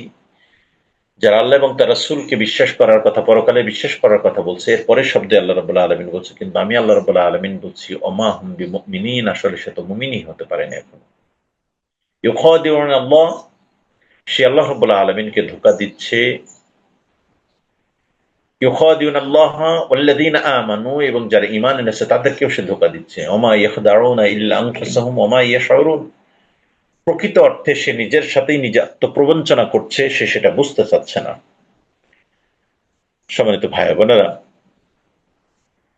যারা আল্লাহ এবং তার রাসূলকে বিশ্বাস করার কথা, পরকালে বিশ্বাস করার কথা বলছে, এরপরের শব্দে আল্লাহ রাব্বুল আলামিন বলছে, কিন্তু আমি আল্লাহ রাব্বুল আলামিন বলছি ওমা হুম বিমুমিনিন, আসলে সে তো মুমিনই হতে পারেনি এখনো। ইউখাদিউনা আল্লাহ, সে আল্লাহ রাব্বুল আলামিনকে ধোঁকা দিচ্ছে। ইউখাদিউনা আল্লাহ ওয়াল্লাযীনা আমানু, এবং যারা ঈমান এনেছে তাদেরকেও সে ধোঁকা দিচ্ছে। ওমা ইয়াখদাউনা ইল্লা আনফুসাহুম ওমা ইয়াশউরুন, প্রকৃত অর্থে সে নিজের সাথেই নিজে আত্মপ্রবঞ্চনা করছে, সে সেটা বুঝতে চাচ্ছে না। সম্মানিত ভাই বোনেরা,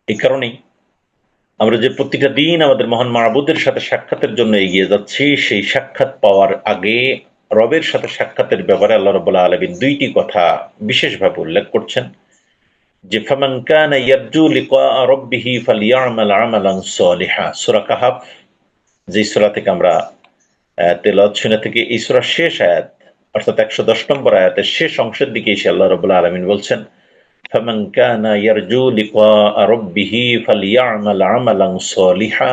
এই কারণেই আমরা যে প্রতিটা দিন আমাদের মহান মাবুদের সাথে সাক্ষাতের জন্য এগিয়ে যাচ্ছি, সেই সাক্ষাৎ পাওয়ার আগে রবের সাথে সাক্ষাতের ব্যাপারে আল্লাহ রাব্বুল আলামিন দুইটি কথা বিশেষভাবে উল্লেখ করছেন, যে ফামান কানা ইয়ারজু লিকা রাব্বিহি ফালইয়ামাল আমালান সালিহা। সূরা কাহাফ, যে সূরা থেকে আমরা তেলাওয়াত শুনে থেকে, এই সূরার শেষ আয়াত অর্থাৎ 110 নম্বর আয়াতের শেষ অংশের দিকে এসে আল্লাহ রাব্বুল আলামিন বলছেন, ফামান কানা ইয়ারজু লিকা রাব্বিহি ফালইয়ামাল আমালান সালিহা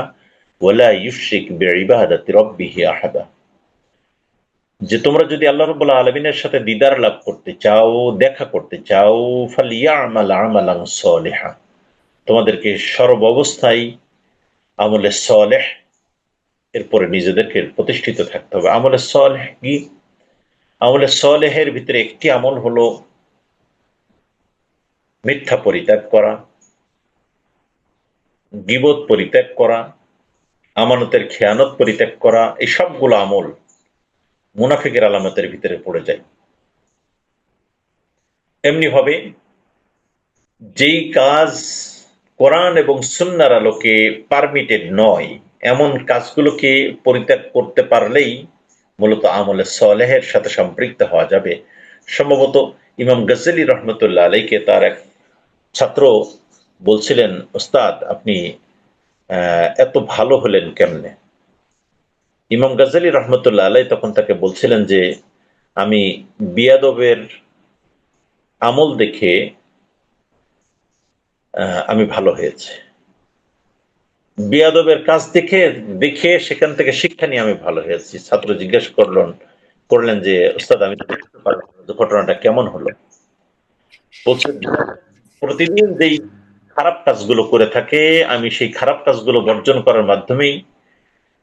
ওয়া লা ইউশরিক বিইবাদাতি রাব্বিহি আহাদা। যে তোমরা যদি আল্লাহ রাব্বুল আলামিনের সাথে দিদার লাভ করতে চাও, দেখা করতে চাও, ফালইয়ামাল আমালান সালিহা, তোমাদেরকে সর্বাবস্থায় আমলে সালেহ এরপরে নিজেদেরকে প্রতিষ্ঠিত থাকতে হবে। আমলে সালেহ কি? আমলে সালেহের ভিতরে একটি আমল হলো মিথ্যা পরিত্যাগ করা, গীবত পরিত্যাগ করা, আমানতের খেয়ানত পরিত্যাগ করা। এই সবগুলো আমল মুনাফিকের আলামতের ভিতরে পড়ে যায়। এমনি ভাবে যেই কাজ কোরআন এবং সুন্নাহর আলোকে পারমিটেড নয়, এমন কাজগুলোকে পরিত্যাগ করতে পারলেই মূলত আমলে সালেহের সাথে সম্পৃক্ত হওয়া যাবে। সম্ভবত ইমাম গজ্জালী রহমতুল্লাহ আলাইকে তার এক ছাত্র বলছিলেন, ওস্তাদ আপনি এত ভালো হলেন কেমনে? ইমাম গজ্জালী রহমতুল্লাহ আলাই তখন তাকে বলছিলেন যে আমি বিয়াদবের আমল দেখে আমি ভালো হয়েছে, বিয়াদবের কাজ দেখে দেখে সেখান থেকে শিক্ষা নিয়ে আমি ভালো হয়েছি। ছাত্র জিজ্ঞেস করলেন যে ওস্তাদ আমি তো দেখতে পারলাম না, ঘটনাটা কেমন হলো? বলছেন প্রতিদিন যেই খারাপ কাজগুলো করে থাকে আমি সেই খারাপ কাজগুলো বর্জন করার মাধ্যমেই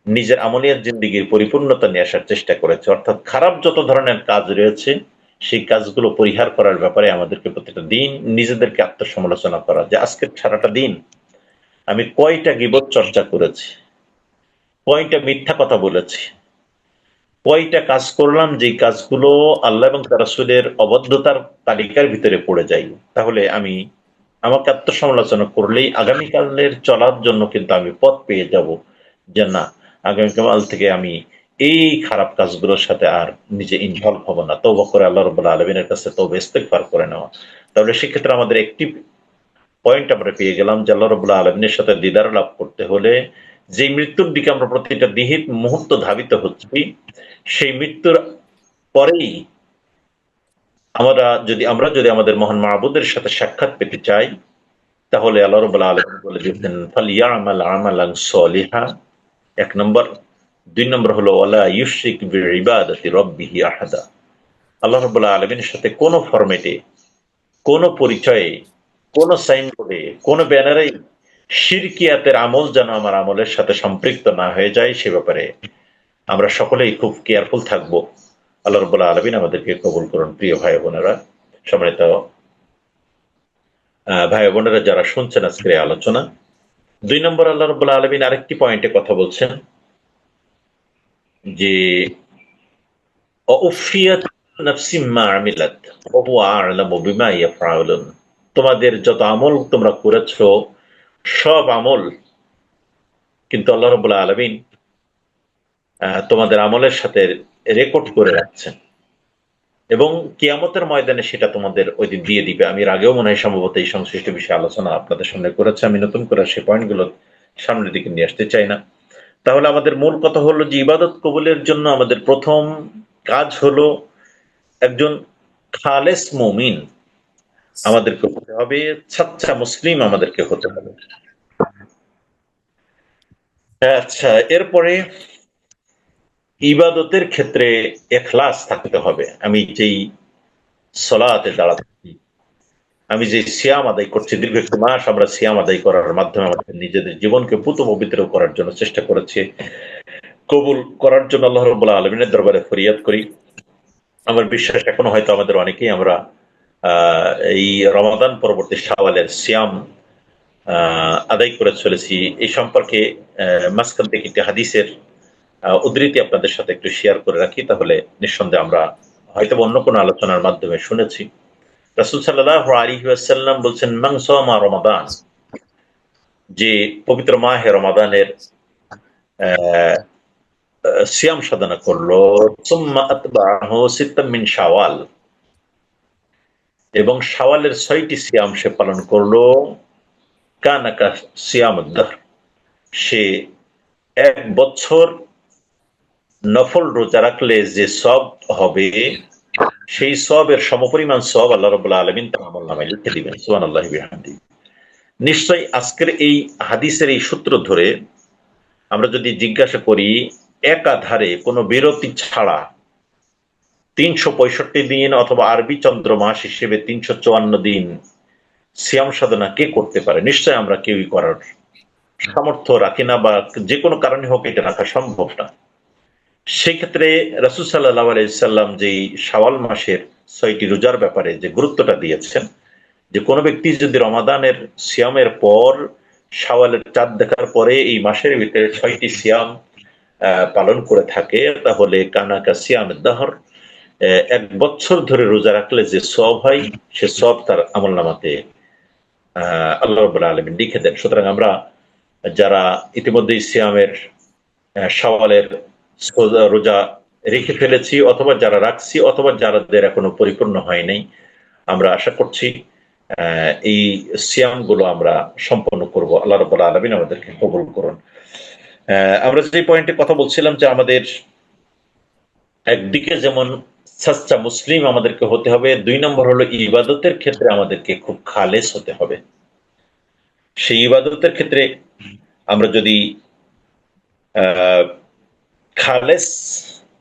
নিজের আমলিয়াত জিন্দিগির পরিপূর্ণতা নিয়ে আসার চেষ্টা করেছে। অর্থাৎ খারাপ যত ধরনের কাজ রয়েছে সেই কাজগুলো পরিহার করার ব্যাপারে আমাদেরকে প্রতিটা দিন নিজেদেরকে আত্মসমালোচনা করা, যে আজকে সারাটা দিন আমি কয়টা গীবত চর্চা করেছি, কয়টা মিথ্যা কথা বলেছি, কয়টা কাজ করলাম যেই কাজগুলো আল্লাহ এবং তার রাসূলের অবাধ্যতার তালিকার ভিতরে পড়ে যায়। তাহলে আমি আমাকে আত্মসমালোচনা করলেই আগামীকালের চলার জন্য কিন্তু আমি পথ পেয়ে যাব, যে না আগামীকাল থেকে আমি এই খারাপ কাজগুলোর সাথে আর নিজে ইনভলভ হব না। তওবা করে আল্লাহ রাব্বুল আলামিনের কাছে তওবা ইস্তেগফার করে নেওয়া। তাহলে সেক্ষেত্রে আমাদের একটি পয়েন্ট আমরা পেয়ে গেলাম যে আল্লাহ রাব্বুল আলামিনের সাথে দিদার লাভ করতে হলে যে মৃত্যুর দিকে আমরা প্রতিটা মুহূর্ত ধাবিত হচ্ছি, সেই মৃত্যুর পরেই আমরা যদি আমাদের মহান মাহবুদের সাথে সাক্ষাৎ পেতে চাই, তাহলে আল্লাহ রাব্বুল আলামিন বলে দিয়েছেন ফালইয়ামাল আমালান সালিহা, 1 নম্বর। 2 নম্বর হলো ওয়ালা ইউশরিক বিইবাদাতি রাব্বিহি আহাদা। আল্লাহ রাব্বুল আলামিনের সাথে কোন ফরম্যাটে, কোন পরিচয়ে, কোন সাইনবোর্ডে, কোন ব্যানারে শিরকিয়াতের আমল যেন আমার আমলের সাথে সম্পৃক্ত না হয়ে যায় সে ব্যাপারে আমরা সকলেই খুব কেয়ারফুল থাকবো। আল্লাহ রাব্বুল আলামিন আমাদেরকে কবুল করুন। প্রিয় ভাই বোনেরা, সম্মানিত ভাই বোনেরা যারা শুনছেন আজকের এই আলোচনা, 2 নম্বর আল্লাহ রাব্বুল আলামিন আরেকটি পয়েন্টে কথা বলছেন যে অউফিয়াত নাফসি মা আমিলাত ওয়া হুয়া আ'লামু বিমা ইয়াফআলুন। তোমাদের যত আমল তোমরা করেছো সব আমল কিন্তু আল্লাহ রাব্বুল আলামিন তোমাদের আমলের সাথে রেকর্ড করে রাখছেন এবং কিয়ামতের ময়দানে সেটা তোমাদের ওই দিন দিয়ে দিবে। আমি এর আগেও মনে হয় সম্ভবত এই সংশ্লিষ্ট বিষয়ে আলোচনা আপনাদের সামনে করেছি। আমি নতুন করে সেই পয়েন্টগুলো সামনের দিকে নিয়ে আসতে চাই না। তাহলে আমাদের মূল কথা হলো যে ইবাদত কবুলের জন্য আমাদের প্রথম কাজ হলো একজন খালেস মুমিন আমাদেরকে হতে হবে, সাচ্চা মুসলিম আমাদেরকে হতে হবে। আচ্ছা, এরপরে ইবাদতের ক্ষেত্রে ইখলাস থাকতে হবে। আমি যেই সলাতে দাঁড়াচ্ছি, আমি যে সিয়াম আদায় করছি, দীর্ঘ 1 মাস আমরা সিয়াম আদায় করার মাধ্যমে আমাদের নিজেদের জীবনকে পুত পবিত্র করার জন্য চেষ্টা করেছি। কবুল করার জন্য আল্লাহ রাব্বুল আলামিনের দরবারে ফরিয়াদ করি। আমার বিশ্বাস এখনো হয়তো আমাদের অনেকেই আমরা এই রমাদান পরবর্তী শাওয়ালের সিয়াম আদায় করে চলেছি। এই সম্পর্কে মাঝখান থেকে একটি হাদিসের উদ্ধৃতি আপনাদের সাথে একটু শেয়ার করে রাখি, তাহলে নিঃসন্দেহে আমরা হয়তো অন্য কোনো আলোচনার মাধ্যমে শুনেছি। রাসূল সাল্লাল্লাহু আলাইহি ওয়াসাল্লাম বলছেন মান সামা রমাদান, যে পবিত্র মাহে রমাদানের সিয়াম সাধনা করলো, সুম্মা আতবাহু সিত্তাম মিন শাওয়াল, এবং শাওয়ালের 6টি সিয়াম সে পালন করলো, কানা কা সিয়ামুদ দাহর, সে 1 বছর নফল রোজা রাখলে যে সব হবে, সেই সবের সমপরিমাণ সব আল্লাহ রাব্বুল আলামিন তার আমলনামায় লিখে দিবেন। সুবহানাল্লাহি ওয়া বিহামদিহি। নিশ্চয়ই আজকের এই হাদিসের এই সূত্র ধরে আমরা যদি জিজ্ঞাসা করি, একাধারে কোনো বিরতি ছাড়া ৩৬৫ দিন অথবা আরবি চন্দ্র মাস হিসেবে ৩৫৪ দিন সিয়াম সাধনা কে করতে পারে? নিশ্চয় আমরা কেউই করার সামর্থ্য রাখি না, বা যে কোনো কারণে হোক এটা রাখা সম্ভব না। সেই ক্ষেত্রে রাসূল সাল্লাল্লাহু আলাইহি সাল্লাম যেই শাওয়াল মাসের ৬টি রোজার ব্যাপারে যে গুরুত্বটা দিয়েছেন, যে কোনো ব্যক্তি যদি রমাদানের সিয়ামের পর শাওয়ালের চাঁদ দেখার পরে এই মাসের ভিতরে ৬টি সিয়াম পালন করে থাকে, তাহলে কানাকা সিয়ামের দাহর, ১ বছর ধরে রোজা রাখলে যে সব হয়, সে সব তার আমলনামাতে আল্লাহ রাব্বুল আলামিন লিখে দেন। সুতরাং আমরা যারা ইতিমধ্যেই সিয়ামের শাওয়ালের রোজা রেখে ফেলেছি, অথবা যারা রাখছি, অথবা যাদের এখনো পরিপূর্ণ হয় নাই, আমরা আশা করছি এই সিয়াম গুলো আমরা সম্পন্ন করব। আল্লাহ রাব্বুল আলামিন আমাদেরকে কবুল করুন। আমরা যে পয়েন্টে কথা বলছিলাম, যে আমাদের একদিকে যেমন সাচ্চা মুসলিম আমাদেরকে হতে হবে, ২ নম্বর হলো ইবাদতের ক্ষেত্রে আমাদেরকে খুব খালেস হতে হবে। সেই ইবাদতের ক্ষেত্রে আমরা যদি খালেস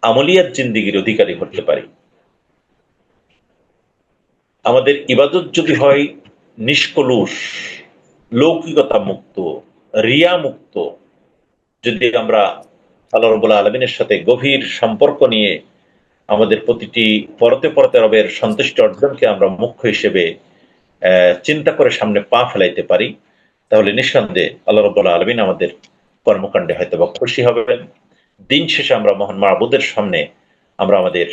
আমলিয়াত জিন্দিগির অধিকারী হতে পারি, আমাদের ইবাদত যদি হয় নিষ্কলুষ, লৌকিকতা মুক্ত, রিয়া মুক্ত, যদি আমরা আল্লাহ রাব্বুল আলামিনের সাথে গভীর সম্পর্ক নিয়ে আমাদের প্রতিটি পরতে পরতে রবের সন্তুষ্টি অর্জনকে আমরা মুখ্য হিসেবে চিন্তা করে সামনে পা ফেলাইতে পারি, তাহলে নিঃসন্দেহে আল্লাহ রাব্বুল আলামিন আমাদের কর্মকাণ্ডে হয়তো বা খুশি হবেন। দিন শেষে আমরা মহান মাবুদের সামনে আমরা আমাদের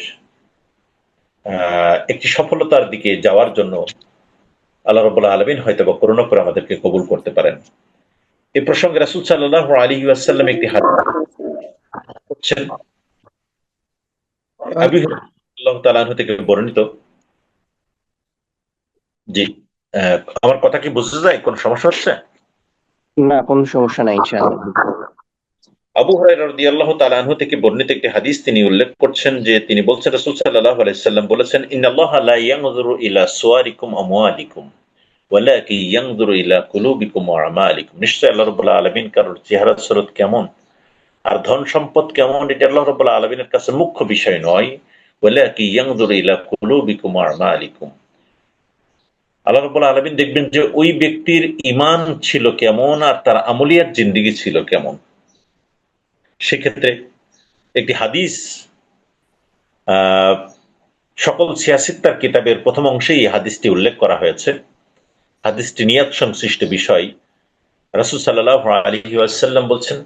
একটি সফলতার দিকে যাওয়ার জন্য আল্লাহ রাব্বুল আলামিন হয়তো বা করুণা করে আমাদেরকে কবুল করতে পারেন। এই প্রসঙ্গে রাসূল সাল্লাল্লাহু আলাইহি ওয়াসাল্লাম একটি হাদিস করছেন, আবু হুরায়রা রাদিয়াল্লাহু তাআলা আনহু থেকে বর্ণিত। জি, আমার কথা কি বুঝতে যায়? কোন সমস্যা হচ্ছে? না, কোনো সমস্যা নাই ইনশাআল্লাহ। আবু হুরায়রা রাদিয়াল্লাহু তাআলা আনহু থেকে বর্ণিত একটি হাদিস তিনি উল্লেখ করছেন, যে তিনি বলছেন, রাসূল সাল্লাল্লাহু আলাইহি সাল্লাম বলেছেন, ইন্নাল্লাহা লা ইয়ানজুরু ইলা সুওয়ারিকুম আমওয়ালিকুম ওয়ালাকিন ইয়ানজুরু ইলা কুলুবিকুম ওয়া আমালিকুম। নিশ্চয় আল্লাহ রাব্বুল আলামিন কারোর চেহারা সুরত কেমন আর ধন সম্পদ কেমন, এটা আল্লাহ রাব্বুল আলামিনের কাছে মুখ্য বিষয় নয়। ওয়ালাকিন ইয়ানজুরু ইলা কুলুবিকুম ওয়া আমালিকুম। আল্লাহ রাব্বুল আলামিন দেখবেন যে ওই ব্যক্তির ঈমান ছিল কেমন আর তার আমলিয়াত জিন্দেগি ছিল কেমন। সেক্ষেত্রে একটি হাদিস সকল সিয়াসিত্তার কিতাবের প্রথম অংশেই এই হাদিসটি উল্লেখ করা হয়েছে। হাদিসটি নিয়াত সংশ্লিষ্ট বিষয়। রাসূল সাল্লাল্লাহু আলাইহি ওয়াসাল্লাম বলছেন,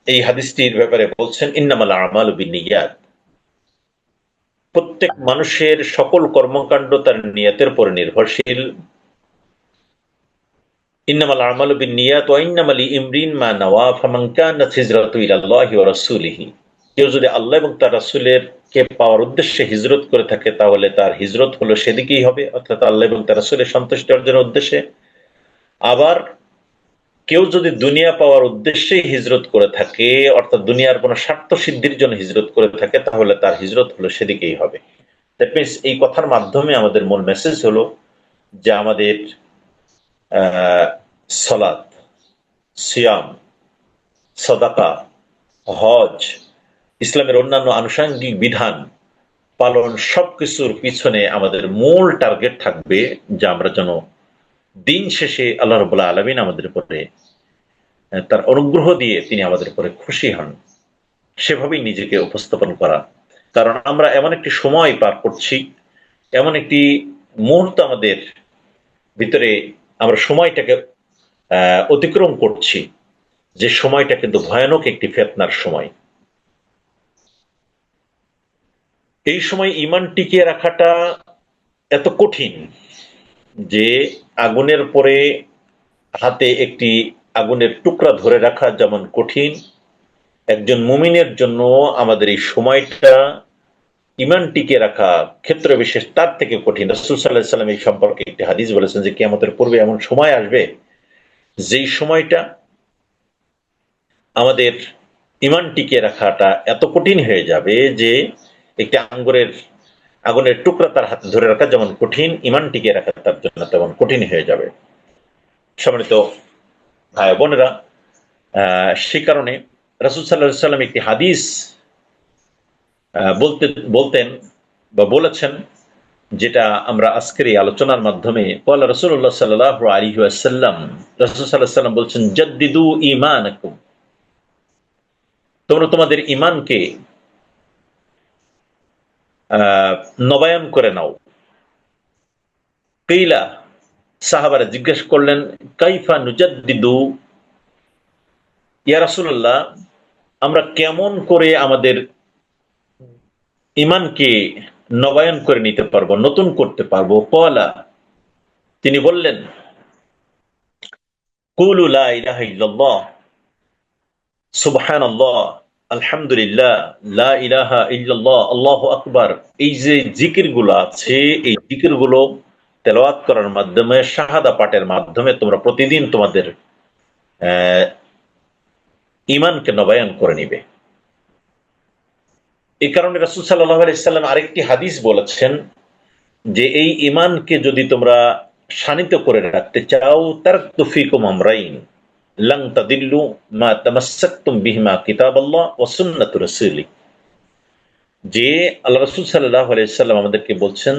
এই হাদিসটির ব্যাপারে বলছেন, ইন্নামাল আমালু বিন্নিয়াত। প্রত্যেক মানুষের সকল কর্মকাণ্ড তার নিয়তের উপর নির্ভরশীল। ইন্নামাল আমালু বিন্নিয়াত ওয়া ইন্নামা লিইমরিন মা নাওয়া ফামান কানাত হিজরাতু ইলাল্লাহি ওয়া রাসূলিহি। কেউ যদি আল্লাহ এবং তার রাসূলের কে পাওয়ার উদ্দেশ্যে হিজরত করে থাকে, তাহলে তার হিজরত হলো সেদিকেই হবে, অর্থাৎ আল্লাহ এবং তার রাসূলের সন্তুষ্টি অর্জনের উদ্দেশ্যে। আবার কেউ যদি দুনিয়া পাওয়ার উদ্দেশ্যেই হিজরত করে থাকে, অর্থাৎ দুনিয়ার কোনো স্বার্থ সিদ্ধির জন্য হিজরত করে থাকে, তাহলে তার হিজরত হলো সেদিকেই হবে। দ্যাট মিনস এই কথার মাধ্যমে আমাদের মূল মেসেজ হলো যে আমাদের সালাত, সিয়াম, সাদাকা, হজ, ইসলামের অন্যান্য আনুষঙ্গিক বিধান পালন, সবকিছুর পিছনে আমাদের মূল টার্গেট থাকবে যে আমরা যেন দিন শেষে আল্লাহ রাব্বুল আলামিন আমাদের উপরে তার অনুগ্রহ দিয়ে তিনি আমাদের উপরে খুশি হন, সেভাবেই নিজেকে উপস্থাপন করা। কারণ আমরা এমন একটি সময় পার করছি, এমন একটি মুহূর্ত আমাদের ভিতরে আমরা সময়টাকে অতিক্রম করছি, যে সময়টা কিন্তু ভয়ানক একটি ফিতনার সময়। এই সময় ঈমান টিকিয়ে রাখাটা এত কঠিন যে আগুনের পরে হাতে একটি আগুনের টুকরা ধরে রাখা যেমন কঠিন, একজন মুমিনের জন্য আমাদের এই সময়টা ঈমান টিকিয়ে রাখা ক্ষেত্র বিশেষ তার থেকে কঠিন। রাসূল সাল্লাল্লাহু আলাইহি ওয়াসাল্লাম এই সম্পর্কে একটি হাদিস বলেছেন যে কিয়ামতের পূর্বে এমন সময় আসবে যেই সময়টা আমাদের ইমান টিকিয়ে রাখাটা এত কঠিন হয়ে যাবে যে একটি আগুনের টুকরা তার হাতে ধরে রাখা যেমন কঠিন, ইমান টিকিয়ে রাখা তার জন্য তেমন কঠিন হয়ে যাবে। সম্মানিত ভাই বোনেরা, সেই কারণে রাসূল সাল্লাল্লাহু আলাইহি ওয়াসাল্লাম একটি হাদিস বলতেন বা বলেছেন, যেটা আমরা আজকের এই আলোচনার মাধ্যমে ক্বালা রাসূলুল্লাহ সাল্লাল্লাহু আলাইহি ওয়াসাল্লাম, রাসূল সাল্লাল্লাহু আলাইহি ওয়াসাল্লাম বলছেন, জাদ্দিদু ঈমানাকুম, তোমরা তোমাদের ঈমানকে নবায়ন করে নাও। কিলা, সাহাবারা জিজ্ঞেস করলেন, কাইফা নুজাদ্দিদু ইয়া রাসূলুল্লাহ, আমরা কেমন করে আমাদের ঈমানকে নবায়ন করে নিতে পারবো, নতুন করতে পারবো? ক্বালা, তিনি বললেন, কুলু লা ইলাহা ইল্লাল্লাহ, সুবহানাল্লাহ, আলহামদুলিল্লাহ, লা ইলাহা ইল্লাল্লাহ, আল্লাহু আকবার। এই যে জিকিরগুলো আছে, এই জিকিরগুলো তেলাওয়াত করার মাধ্যমে, শাহাদা পাঠের মাধ্যমে তোমরা প্রতিদিন তোমাদের ঈমানকে নবায়ন করে নিবে। এই কারণে রাসূল সাল্লাল্লাহু আলাইহি সাল্লাম আরেকটি হাদিস বলেছেন যে এই ঈমানকে যদি তোমরা শানিত করে রাখতে চাও, তারাকতু ফীকুম আমরাইন লান তাদিল্লু মা তামাসসাকতুম বিহিমা কিতাবাল্লাহ ওয়া সুন্নাতু রাসূলি। যে আল্লাহ রাসূল সাল্লাল্লাহু আলাইহি সাল্লাম আমাদেরকে বলছেন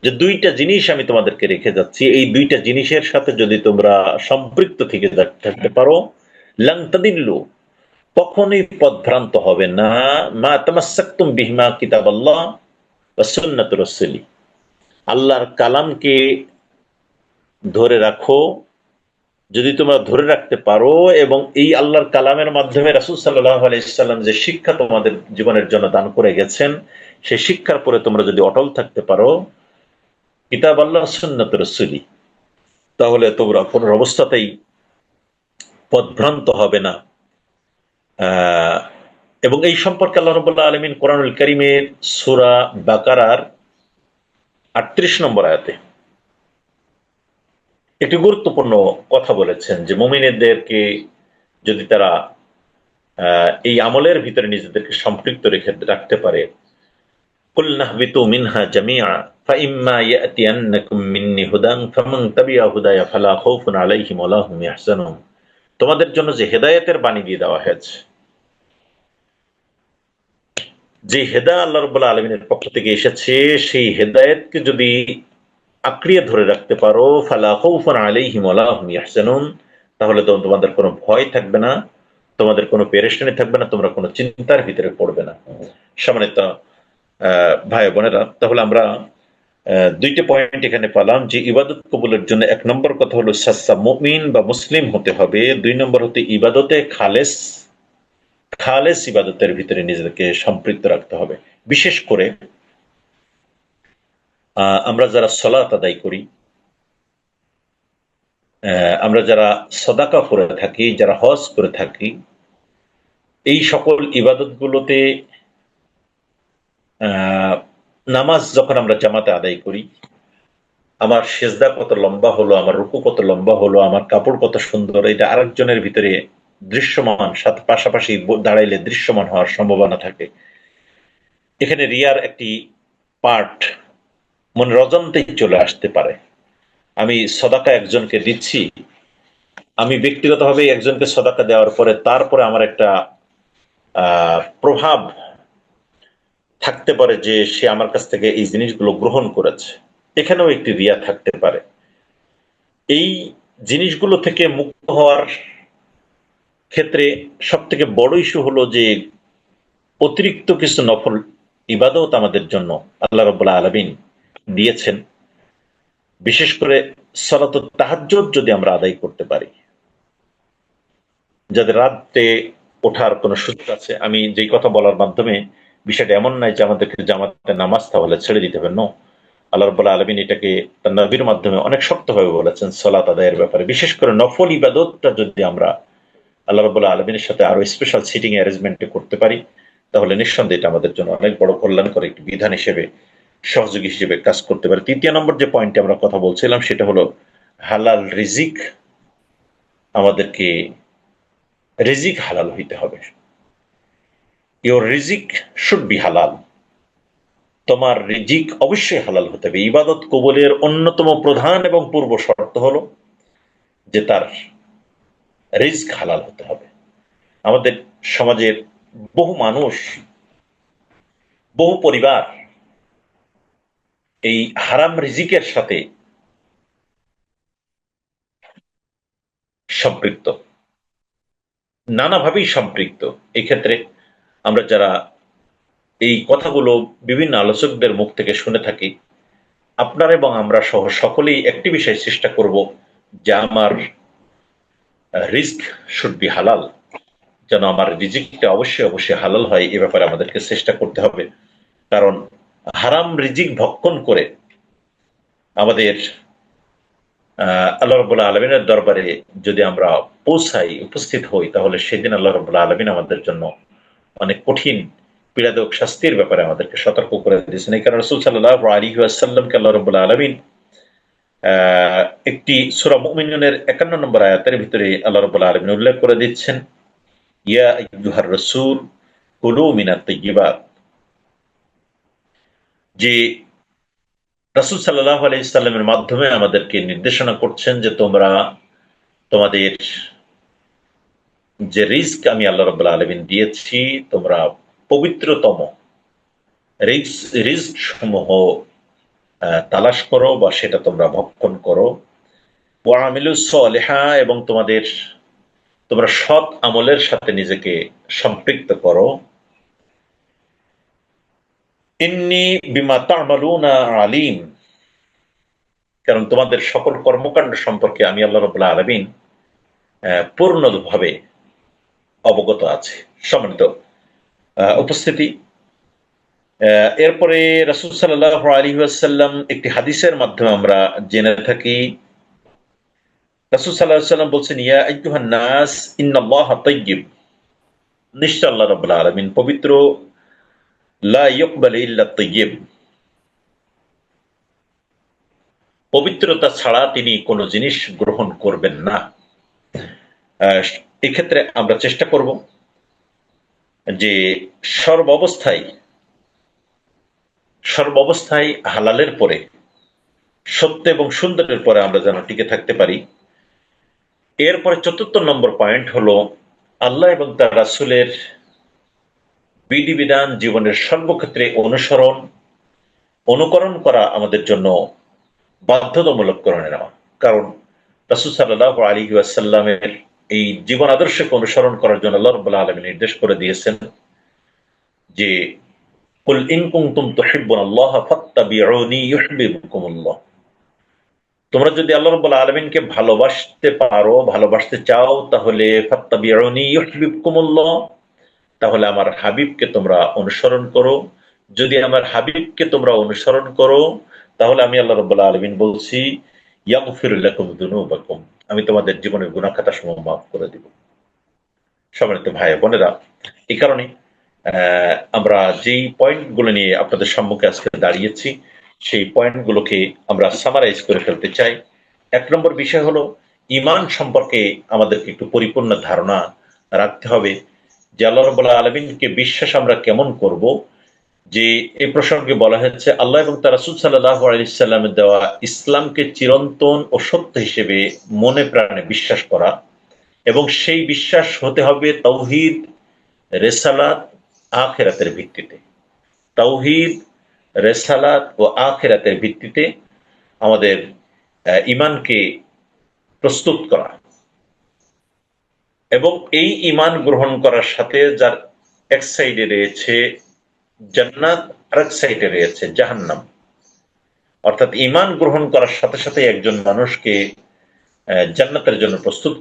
যে দুইটা জিনিস আমি তোমাদেরকে রেখে যাচ্ছি, এই দুইটা জিনিসের সাথে যদি তোমরা সম্পৃক্ত থেকে থাকতে পারো, লান তাদিল্লু, কখনোই পথভ্রান্ত হবে না, মা তামাসসাকতুম বিহিমা কিতাবাল্লাহ ওয়া সুন্নাতু রাসূলি, আল্লাহর কালামকে ধরে রাখো। যদি তোমরা ধরে রাখতে পারো এবং এই আল্লাহর কালামের মাধ্যমে রাসূল সাল্লাল্লাহু আলাইহি সাল্লাম যে শিক্ষা তোমাদের জীবনের জন্য দান করে গেছেন, সেই শিক্ষার পরে তোমরা যদি অটল থাকতে পারো, কিতাব আল্লাহ সুন্নাত রাসূলি, তাহলে তোমরা কোন অবস্থাতেই পথভ্রান্ত হবে না। এবং এই সম্পর্কে আল্লাহ রাব্বুল আলামিন কোরআনুল কারীমের সূরা বাকারার ৩৮ নম্বর আয়াতে একটি গুরুত্বপূর্ণ কথা বলেছেন যে মুমিনদেরকে যদি তারা এই আমলের ভিতরে নিজেদেরকে সম্পৃক্ত রাখতে পারে, কুল নাহবিতু মিনহা জামিআ ফাইম্মা ইয়াতিয়ান্নাকুম মিন্নি হুদান ফামান তাবিআ হুদায়া ফালা খাউফুন আলাইহিম ওয়া লা হুম ইয়াহজানুন। তোমাদের জন্য যে হেদায়েতের বাণী দিয়ে দেওয়া হয়েছে, যে হেদায়েত আল্লাহ রাব্বুল আলামিনের পক্ষ থেকে এসেছে, সেই হেদায়েতকে যদি আঁকড়িয়ে ধরে রাখতে পারো, ফালা খাউফুন আলাইহিম ওয়া লা হুম ইয়াহজানুন, তাহলে তো তোমাদের কোনো ভয় থাকবে না, তোমাদের কোনো পেরেশানি থাকবে না, তোমরা কোনো চিন্তার ভিতরে পড়বে না। সম্মানিত ভাই বোনেরা, তাহলে আমরা দুইটা পয়েন্ট এখানে পেলাম যে ইবাদত কবুলের জন্য ১ নম্বর কথা হলো সাচ্চা মুমিন বা মুসলিম হতে হবে, ২ নম্বর হতে ইবাদতে খালেস ইবাদতের ভিতরে নিজেকে সম্পৃক্ত রাখতে হবে। বিশেষ করে আমরা যারা সালাত আদায় করি, আমরা যারা সাদাকা করে থাকি, যারা হজ করে থাকি, এই সকল ইবাদতগুলোতে নামাজ যখন আমরা জামাতে আদায় করি, আমার সেজদা কত লম্বা হলো, আমার রুকু কত লম্বা হলো, আমার কাপড় কত সুন্দর, এটা আরেকজনের ভিতরে দৃশ্যমান, সাথে পাশাপাশি দাঁড়াইলে দৃশ্যমান হওয়ার সম্ভাবনা থাকে। এখানে রিয়ার একটি পার্ট মনে অজান্তেই চলে আসতে পারে। আমি সদাকা একজনকে দিচ্ছি, আমি ব্যক্তিগতভাবে একজনকে সদাকা দেওয়ার পরে তারপরে আমার একটা প্রভাব থাকতে পারে যে সে আমার কাছ থেকে এই জিনিসগুলো গ্রহণ করেছে, এখানেও একটি রিয়া থাকতে পারে। এই জিনিসগুলো থেকে মুক্ত হওয়ার ক্ষেত্রে সব থেকে বড় ইস্যু হলো যে অতিরিক্ত কিছু নফল ইবাদত আমাদের জন্য আল্লাহ রাব্বুল আলামিন দিয়েছেন। বিশেষ করে সালাতুত তাহাজ্জুদ যদি আমরা আদায় করতে পারি, যাদের রাতে ওঠার কোনো সুযোগ আছে, আমি যেই কথা বলার মাধ্যমে বিষয়টা এমন নয় যে আমাদেরকে জামাতে নামাজ তাহলে ছেড়ে দিতে হবে, নো। আল্লাহ রাব্বুল আলামিন এটাকে তার নবীর মাধ্যমে অনেক শক্তভাবে বলেছেন সালাত আদায়ের ব্যাপারে। বিশেষ করে নফল ইবাদতটা যদি আমরা আল্লাহ রাব্বুল আলামিনের সাথে আরো স্পেশাল সিটিং অ্যারেঞ্জমেন্টে করতে পারি, তাহলে নিঃসন্দেহে এটা আমাদের জন্য অনেক বড় কল্যাণকর একটি বিধান হিসেবে, সহযোগী হিসেবে কাজ করতে পারে। ৩য় নম্বর যে পয়েন্টে আমরা কথা বলছিলাম সেটা হলো হালাল রিজিক। আমাদেরকে রিজিক হালাল হইতে হবে। ইওর রিজিক শুড বি হালাল, তোমার রিজিক অবশ্যই হালাল হতে হবে। ইবাদত কবুলের অন্যতম প্রধান এবং পূর্ব শর্ত হলো যে তার রিজক হালাল হতে হবে। আমাদের সমাজের বহু মানুষ, বহু পরিবার এই হারাম রিজিকের সাথে সম্পৃক্ত, নানাভাবেই সম্পৃক্ত। এই ক্ষেত্রে আমরা যারা এই কথাগুলো বিভিন্ন আলোচকদের মুখ থেকে শুনে থাকি, আপনারা এবং আমরা সহ সকলেই একটি বিষয় চেষ্টা করব যে আমার রিস্ক শুড বি হালাল, যেন আমার রিজিকটা অবশ্যই অবশ্যই হালাল হয়। এ ব্যাপারে আমাদেরকে চেষ্টা করতে হবে। কারণ হারাম রিজিক ভক্ষণ করে আমাদের আল্লাহ রাব্বুল আলামিনের দরবারে যদি আমরা পৌঁছাই, উপস্থিত হই, তাহলে সেদিন আল্লাহ রাব্বুল আলামিন আমাদের জন্য অনেক কঠিন পীড়াদায়ক শাস্তির ব্যাপারে আমাদেরকে সতর্ক করে দিয়েছেন। এই কারণে রাসূল সাল্লাল্লাহু আলাইহি ওয়াসাল্লামকে আল্লাহ রাব্বুল আলামিন একটি সূরা মুমিনুনের ৫১ নম্বর আয়াতের ভিতরে আল্লাহ রাব্বুল আলামিন উল্লেখ করে দিচ্ছেন, ইয়া আইয়ুহার রাসূল কুলু মিনাত তাইয়্যিবাত, যে রাসূল সাল্লাল্লাহু আলাইহি সাল্লামের মাধ্যমে আমাদেরকে নির্দেশনা করছেন যে তোমরা তোমাদের যে রিজক আমি আল্লাহ রাব্বুল আলামিন দিয়েছি, তোমরা পবিত্রতম রিজক সমূহ তালাশ করো বা সেটা তোমরা ভক্ষণ করো। ওয়া আমিলুস সলিহা, এবং তোমরা সৎ আমলের সাথে নিজেকে সম্পৃক্ত করো। ইন্নী বিমা তা'মালুনা আলিম, কারণ তোমাদের সকল কর্মকাণ্ড সম্পর্কে আমি আল্লাহ রাব্বুল আলামিন পূর্ণভাবে অবগত আছে। সম্মানিত উপস্থিতি, এরপরে রাসূল সাল্লাল্লাহু আলাইহি ওয়াসাল্লাম একটি হাদিসের মাধ্যমে আমরা জেনে থাকি, রাসূল সাল্লাল্লাহু আলাইহি ওয়াসাল্লাম বলছেন, ইয়া আইয়ুহান নাস ইন্নাল্লাহা তাইয়্যিব, নিশ্চয় আল্লাহ রাব্বুল আলামিন পবিত্র, লা ইয়াকবালু ইল্লা তাইয়্যিব, পবিত্রতা ছাড়া তিনি কোনো জিনিস গ্রহণ করবেন না। এক্ষেত্রে আমরা চেষ্টা করব যে সর্বাবস্থায় হালালের পরে, সত্য এবং সুন্দরের পরে আমরা যেন টিকে থাকতে পারি। এরপরে ৪র্থ নম্বর পয়েন্ট হলো আল্লাহ এবং তার রাসূলের বিধিবিধান জীবনের সর্বক্ষেত্রে অনুকরণ করা আমাদের জন্য বাধ্যতামূলক করে নেওয়া। কারণ রাসূল সাল্লাল্লাহু আলাইহি ওয়াসাল্লামের এই জীবন আদর্শকে অনুসরণ করার জন্য আল্লাহ রাব্বুল আলামিন নির্দেশ করে দিয়েছেন যে কুল ইন কুনতুম তুহিব্বুনাল্লাহা ফাত্তাবিউনি ইউহিব্বুকুমুল্লাহ, তোমরা যদি আল্লাহ রাব্বুল আলামিনকে ভালোবাসতে পারো, ভালোবাসতে চাও, তাহলে ফাত্তাবিউনি ইউহিব্বুকুমুল্লাহ, তাহলে আমার হাবিবকে তোমরা অনুসরণ করো। যদি আমার হাবিবকে তোমরা অনুসরণ করো, তাহলে আমি আল্লাহ রাব্বুল আলামিন বলছি ইয়াগফির লাকুম যুনুবাকুম, আমি তোমাদের জীবনের গুনাহ খাতা সমূহ মাফ করে দিব। সম্মানিত ভাই বোনেরা, এই কারণে আমরা যেই পয়েন্টগুলো নিয়ে আপনাদের সম্মুখে আজকে দাঁড়িয়েছি, সেই পয়েন্টগুলোকে আমরা সামারাইজ করে ফেলতে চাই। ১ নম্বর বিষয় হলো ঈমান সম্পর্কে আমাদেরকে একটু পরিপূর্ণ ধারণা রাখতে হবে যে আল্লাহ রাব্বুল আলামিনকে বিশ্বাস আমরা কেমন করব। যে এই প্রসঙ্গে বলা হয়েছে আল্লাহ এবং তার রাসূল সাল্লাল্লাহু আলাইহি সাল্লামের দেওয়া ইসলামকে চিরন্তন ও সত্য হিসেবে মনে প্রাণে বিশ্বাস করা, এবং সেই বিশ্বাস হতে হবে তাওহীদ, রিসালাত, আখিরাতের ভিত্তিতে। তাওহীদ, রিসালাত ও আখিরাতের ভিত্তিতে আমাদের ঈমানকে প্রস্তুত করা, এবং এই ঈমান গ্রহণ করার সাথে যার এক সাইডে রয়েছে জান্নাত, আরেক সাইডে রয়েছে জাহান্নাম। অর্থাৎ ঈমান গ্রহণ করার সাথে সাথে একজন মানুষকে জান্নাতের জন্য প্রস্তুত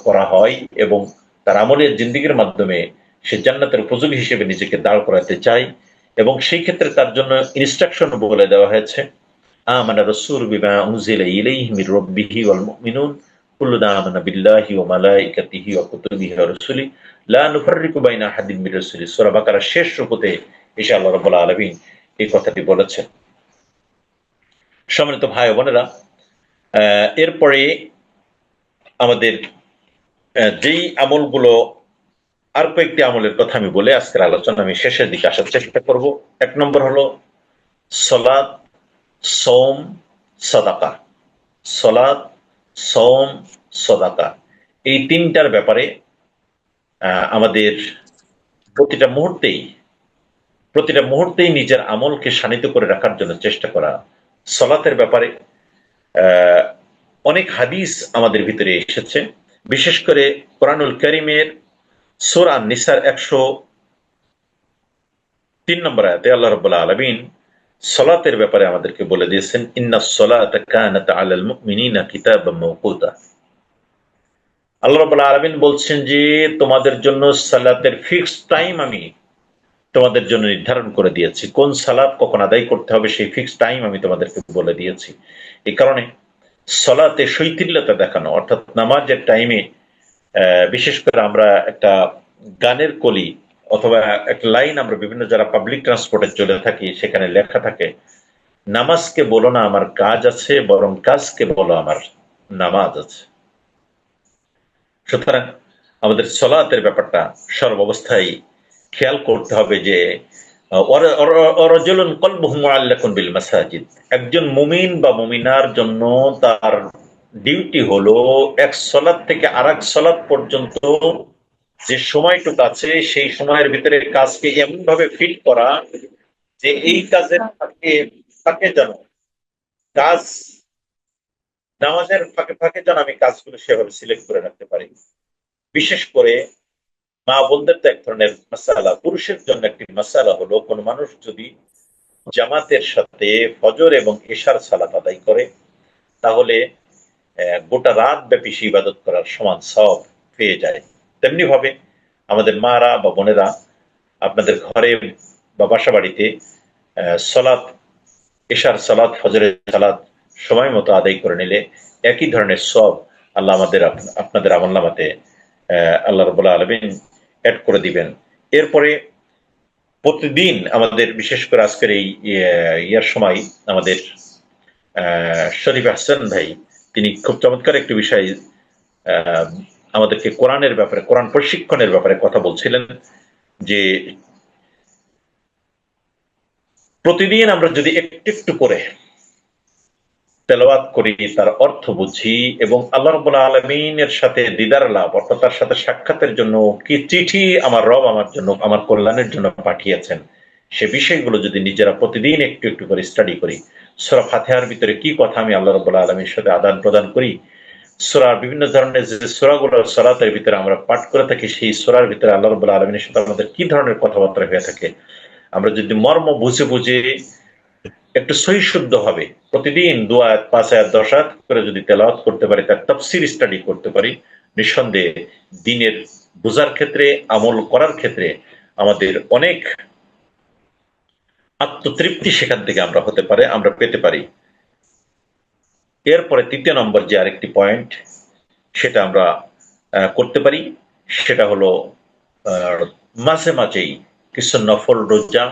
করা হয়, এবং তার আমলের জিন্দেগীর মাধ্যমে সে জান্নাতের উপযোগী হিসেবে নিজেকে দাঁড় করাতে চায়। এবং সেই ক্ষেত্রে তার জন্য ইনস্ট্রাকশন বলে দেওয়া হয়েছে, আমানা রাসূলু বিমা উনজিলা ইলাইহি মির রাব্বিহি ওয়াল মুমিনুন কুল্লুন আমানা বিল্লাহি ওয়া মালাইকাতিহি ওয়া কুতুবিহি ওয়া রুসুলিহি লা নুফাররিকু বাইনা আহাদিন মির রাসূলি। সূরা বাকারার শেষ রূপতে এসে আল্লাহ রাব্বুল আলামিন এই কথাটি বলেছেন। সম্মানিত ভাই ও বোনেরা, এরপরে আমাদের যেই আমলগুলো আর কয়েকটি আমলের কথা আমি বলে আজকের আলোচনা আমি শেষের দিকে আসার চেষ্টা করব। এক নম্বর হলো সলাৎ, সওম, সাদাকা। সলাৎ, সওম, সাদাকা, এই তিনটার ব্যাপারে আমাদের প্রতিটা মুহূর্তেই নিজের আমলকে শানিত করে রাখার জন্য চেষ্টা করা। সলাতের ব্যাপারে অনেক হাদিস আমাদের ভিতরে এসেছে, বিশেষ করে কোরআনুল কারীমের সূরা আন-নিসার 103 নম্বর আয়াতে আল্লাহ রাব্বুল আলামিন সলাতের ব্যাপারে আমাদেরকে বলে দিয়েছেন, ইন্নাস সলাতা কানাত আলাল মুমিনিনা কিতাবাম মাওকুতা। আল্লাহ রাব্বুল আলামিন বলছেন যে তোমাদের জন্য সালাতের ফিক্সড টাইম আমি তোমাদের জন্য নির্ধারণ করে দিয়েছি। কোন সালাত কখন আদায় করতে হবে সেই ফিক্সড টাইম আমি তোমাদেরকে বলে দিয়েছি। এই কারণে সলাতে শৈথিল্যতা দেখানো, অর্থাৎ নামাজের টাইমে বিশেষ করে আমরা একটা গানের কলি অথবা একটা লাইন আমরা বিভিন্ন যারা পাবলিক ট্রান্সপোর্টে চলে থাকি, সেখানে লেখা থাকে, নামাজকে বলো না আমার কাজ আছে, বরং কাজকে বলো আমার নামাজ আছে। সুতরাং আমাদের সলাতের ব্যাপারটা সর্বাবস্থায় খেয়াল করতে হবে যে বিল মাসাজিদ, একজন মুমিন বা মুমিনার জন্য তার ডিউটি হলো এক সলাত থেকে আরেক সলাত পর্যন্ত যে সময়টুকু আছে সেই সময়ের ভিতরে কাজকে এমন ভাবে ফিট করা যে এই কাজের ফাঁকে যেন কাজ, নামাজের ফাঁকে ফাঁকে যেন আমি কাজগুলো সেভাবে সিলেক্ট করে রাখতে পারি। বিশেষ করে মা বোনদের তো এক ধরনের মাসালা, পুরুষের জন্য একটি মাসালা হলো, কোন মানুষ যদি জামাতের সাথে ফজর এবং এশার সালাত আদায় করে তাহলে গোটা রাত ব্যাপী সে ইবাদত করার সমান সওয়াব পেয়ে যায়। তেমনি ভাবে আমাদের মারা বা বোনেরা আপনাদের ঘরে বা বাসা বাড়িতে সলাত, এশার সালাত, ফজরের সালাত সময় মতো আদায় করে নিলে একই ধরনের সওয়াব আল্লাহ আমাদের আপনাদের আমলনামাতে আল্লাহ রাব্বুল আলামিন অ্যাড করে দিবেন। এরপরে প্রতিদিন আমাদের, বিশেষ করে আজকের এই ইয়ার সময় আমাদের শরীফ আহসান ভাই তিনি খুব চমৎকার একটি বিষয় আমাদেরকে কোরআনের ব্যাপারে, কোরআন প্রশিক্ষণের ব্যাপারে কথা বলছিলেন যে প্রতিদিন আমরা যদি একটু একটু করে তেলাওয়াত করি, তার অর্থ বুঝি এবং আল্লাহ রাব্বুল আলামিনের সাথে দিদার লাভ, অর্থাৎ তার সাথে সাক্ষাতের জন্য কি চিঠি আমার রব আমার জন্য, আমার কল্যাণের জন্য পাঠিয়েছেন, সে বিষয়গুলো যদি নিজেরা প্রতিদিন একটু একটু করে স্টাডি করি, সূরা ফাতিহার ভিতরে কি কথা আমি আল্লাহ রাব্বুল আলামিনের সাথে আদান প্রদান করি, সূরার বিভিন্ন ধরনের যে সূরাগুলো সালাতের ভিতরে আমরা পাঠ করে থাকি, সেই সূরার ভিতরে আল্লাহ রাব্বুল আলামিনের সাথে আমাদের কি ধরনের কথাবার্তা হয়ে থাকে, আমরা যদি মর্ম বুঝে বুঝে একটু সহিশুদ্ধ হবে প্রতিদিন 2 আয়াত 5 আয়াত 10 আয়াত করে যদি তেলাওয়াত করতে পারি, তার তাফসীর স্টাডি করতে পারি, নিঃসন্দেহে দ্বীনের বোঝার ক্ষেত্রে, আমল করার ক্ষেত্রে আমাদের অনেক আত্মতৃপ্তি সেখান থেকে আমরা পেতে পারি। এরপরে 3 নম্বর যে আরেকটি পয়েন্ট সেটা আমরা করতে পারি, সেটা হলো মাঝে মাঝেই কিছু নফল রোজা,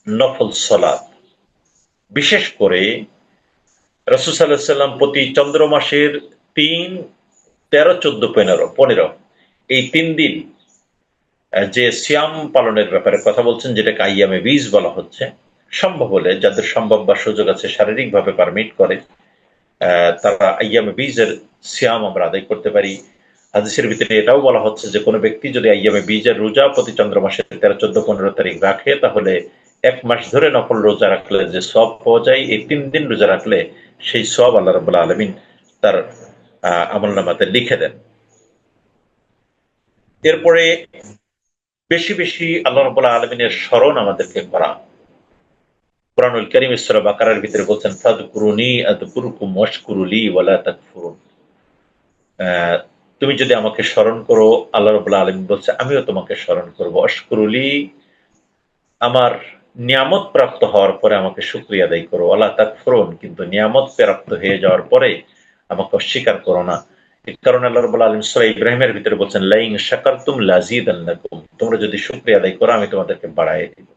নফল সালাত, বিশেষ করে রাসূল সাল্লাল্লাহু আলাইহি সাল্লাম প্রতি চন্দ্র মাসের 3, 13, 14, 15 এই 3 দিন যে সিয়াম পালনের ব্যাপারে কথা বলছেন, যেটাকে আইয়ামে বীজ বলা হচ্ছে, সম্ভব হলে যাদের সম্ভব বা সুযোগ আছে, শারীরিক ভাবে পারমিট করে, তারা আইয়ামে বীজের সিয়াম আমরা আদায় করতে পারি। হাদিসের ভিতরে এটাও বলা হচ্ছে যে কোনো ব্যক্তি যদি আইয়ামে বীজের রোজা প্রতি চন্দ্র মাসের 13, 14, 15 তারিখ রাখে, তাহলে 1 মাস ধরে নফল রোজা রাখলে যে সওয়াব পাওয়া যায়, এই 3 দিন রোজা রাখলে সেই সওয়াব আল্লাহ রাব্বুল আলামিন তার আমলনামাতে লিখে দেন। এরপরে বেশি বেশি আল্লাহ রাব্বুল আলামিনের স্মরণ আমাদেরকে করা। কোরআনুল কারীম সূরা বাকারার ভিতরে বলছেন, ফাযকুরুনি আযকুরকুম ওয়াশকুরুলি ওয়ালা তাকফুরুন। তুমি যদি আমাকে স্মরণ করো, আল্লাহ রাব্বুল আলামিন বলছে আমিও তোমাকে স্মরণ করব। ওয়াশকুরুলি, আমার নিয়ামত প্রাপ্ত হওয়ার পরে আমাকে শুকরিয়া আদায় করো। ওয়ালা তাকফুরুন, কিন্তু নিয়ামত প্রাপ্ত হয়ে যাওয়ার পরে আমাকে অস্বীকার করো না। এই কারণে আল্লাহ রাব্বুল আলামিন সূরা ইব্রাহিমের ভিতরে বলছেন, লাইন শাকারতুম লাযীদান্নাকুম, তোমরা যদি শুকরিয়া আদায় করো আমি তোমাদেরকে বাড়ায় দিব।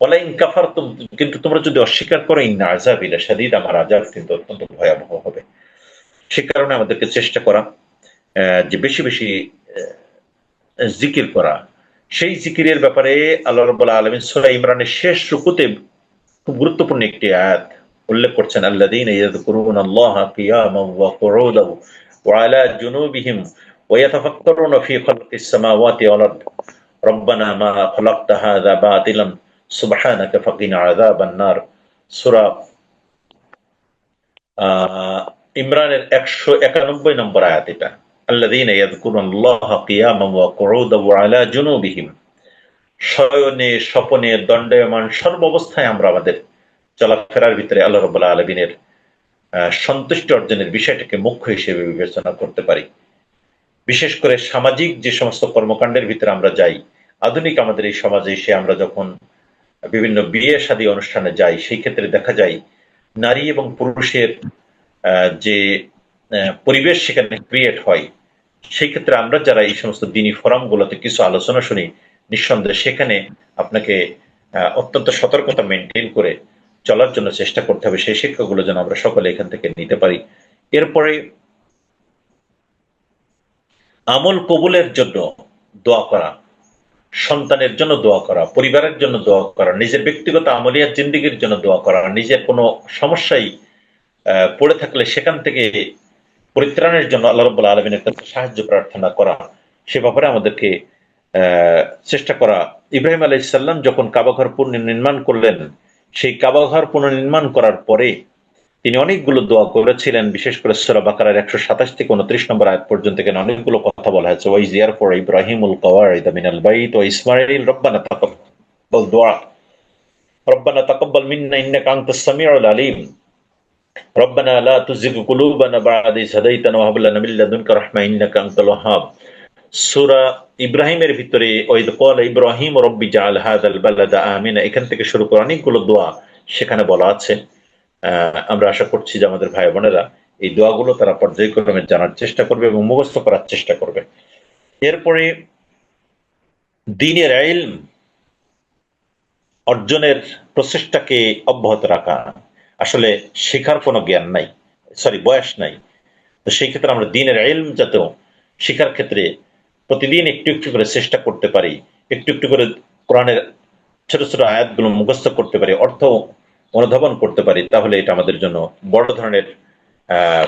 ওয়ালাইন কাফারতুম, কিন্তু তোমরা যদি অস্বীকার করো, ইন্না আযাবি লাশাদীদ, আমার আযাব কিন্তু অত্যন্ত ভয়াবহ হবে। সে কারণে আমাদেরকে চেষ্টা করা যে বেশি বেশি জিকির করা, সেই জিকিরের ব্যাপারে আল্লাহ রাব্বুল আলামিন সূরা ইমরানের শেষ রুকুতে খুব গুরুত্বপূর্ণ একটি আয়াত উল্লেখ করছেন, আল্লাযীনা ইয়াযকুরুনাল্লাহা কিয়ামান ওয়া কুউদান ওয়া আলা জুনুবিহিম ওয়া ইয়াতাফাক্কারুনা ফী খালকিস সামাওয়াতি ওয়াল আরদ রব্বানা মা খালাকতা হাযা বাতিলান সুবহানাকা ফাকিনা আযাবান নার। সূরা ইমরানের 191 নম্বর আয়াত এটা। আল্লাযীনা ইয়াযকুরুনাল্লাহা কিয়ামান ওয়া কুউদান ওয়া আলা জুনুবিহিম, শয়নে স্বপনে দণ্ডায়মান সর্বাবস্থায় আমরা আমাদের চলাফেরার ভিতরে আল্লাহ রাব্বুল আলামিনের সন্তুষ্টি অর্জনের বিষয়টাকে মুখ্য হিসেবে বিবেচনা করতে পারি। বিশেষ করে সামাজিক যে সমস্ত কর্মকাণ্ডের ভিতরে আমরা যাই, আধুনিক আমাদের এই সমাজে এসে আমরা যখন বিভিন্ন বিয়ে শাদী অনুষ্ঠানে যাই, সেই ক্ষেত্রে দেখা যায় নারী এবং পুরুষের যে পরিবেশ সেখানে ক্রিয়েট হয়, সেই ক্ষেত্রে আমরা যারা এই সমস্ত দিনী ফোরামগুলোতে কিছু আলোচনা শুনি, নিঃসন্দেহে সেখানে আপনাকে অত্যন্ত সতর্কতা মেনটেন করে চলার জন্য চেষ্টা করতে হবে। সেই শিক্ষাগুলো যেন আমরা সকলে এখান থেকে নিতে পারি। এরপরে আমল কবুলের জন্য দোয়া করা, সন্তানের জন্য দোয়া করা, পরিবারের জন্য দোয়া করা, নিজের ব্যক্তিগত আমলিয়াত জিন্দেগির জন্য দোয়া করা, নিজের কোনো সমস্যায় পড়ে থাকলে সেখান থেকে পরিত্রাণের জন্য আল্লাহ রাব্বুল আলামিনের কাছে সাহায্য প্রার্থনা করা, সে ব্যাপারে আমাদেরকে চেষ্টা করা। ইব্রাহিম আলাইহিস সালাম যখন কাবাঘর পুনর্নির্মাণ করলেন, সেই কাবাঘর পুনর্নির্মাণ করার পরে তিনি অনেকগুলো দোয়া করেছিলেন। বিশেষ করে সূরা বাকারার 127 থেকে 29 নম্বর আয়াত পর্যন্ত এখানে অনেকগুলো কথা বলা হয়েছে। ওয়াইজ ইয়ারফাউ ইব্রাহিমুল কাওয়াইদা মিনাল বাইত ওয়া ইসমাঈল রব্বানা তাকাব্বাল দুআ রব্বানা তাকাব্বাল মিন্না ইন্নাকা আনতাস সামিউল আলিম রব্বানা লা তুযিগ কুলুবানা বা'দা ইয হাদাইতানা ওয়া হাব লানা মিন লাদুনকা রাহমা ইন্নাকা আনতাল ওয়াহ্হাব। সূরা ইব্রাহিমের ভিতরে ওয়াইদ ক্বালা ইব্রাহিম রব্বি জাআল হাযাল বালাদা আমিনা, এখান থেকে শুরু করে অনেকগুলো দোয়া সেখানে বলা আছে। আমরা আশা করছি যে আমাদের ভাই বোনেরা এই দোয়াগুলো তারা পর্যায়ক্রমে জানার চেষ্টা করবে এবং মুখস্থ করার চেষ্টা করবে। এরপরে দ্বীনের ইলম অর্জনের প্রচেষ্টাকে অব্যাহত রাখা। আসলে শেখার কোনো জ্ঞান নাই, বয়স নাই, তো সেই ক্ষেত্রে আমরা দ্বীনের ইলম যাতে শেখার ক্ষেত্রে প্রতিদিন একটু একটু করে চেষ্টা করতে পারি, একটু একটু করে কোরআনের ছোট ছোট আয়াতগুলো মুখস্থ করতে পারি, অর্থ অনুধাবন করতে পারি, তাহলে এটা আমাদের জন্য বড় ধরনের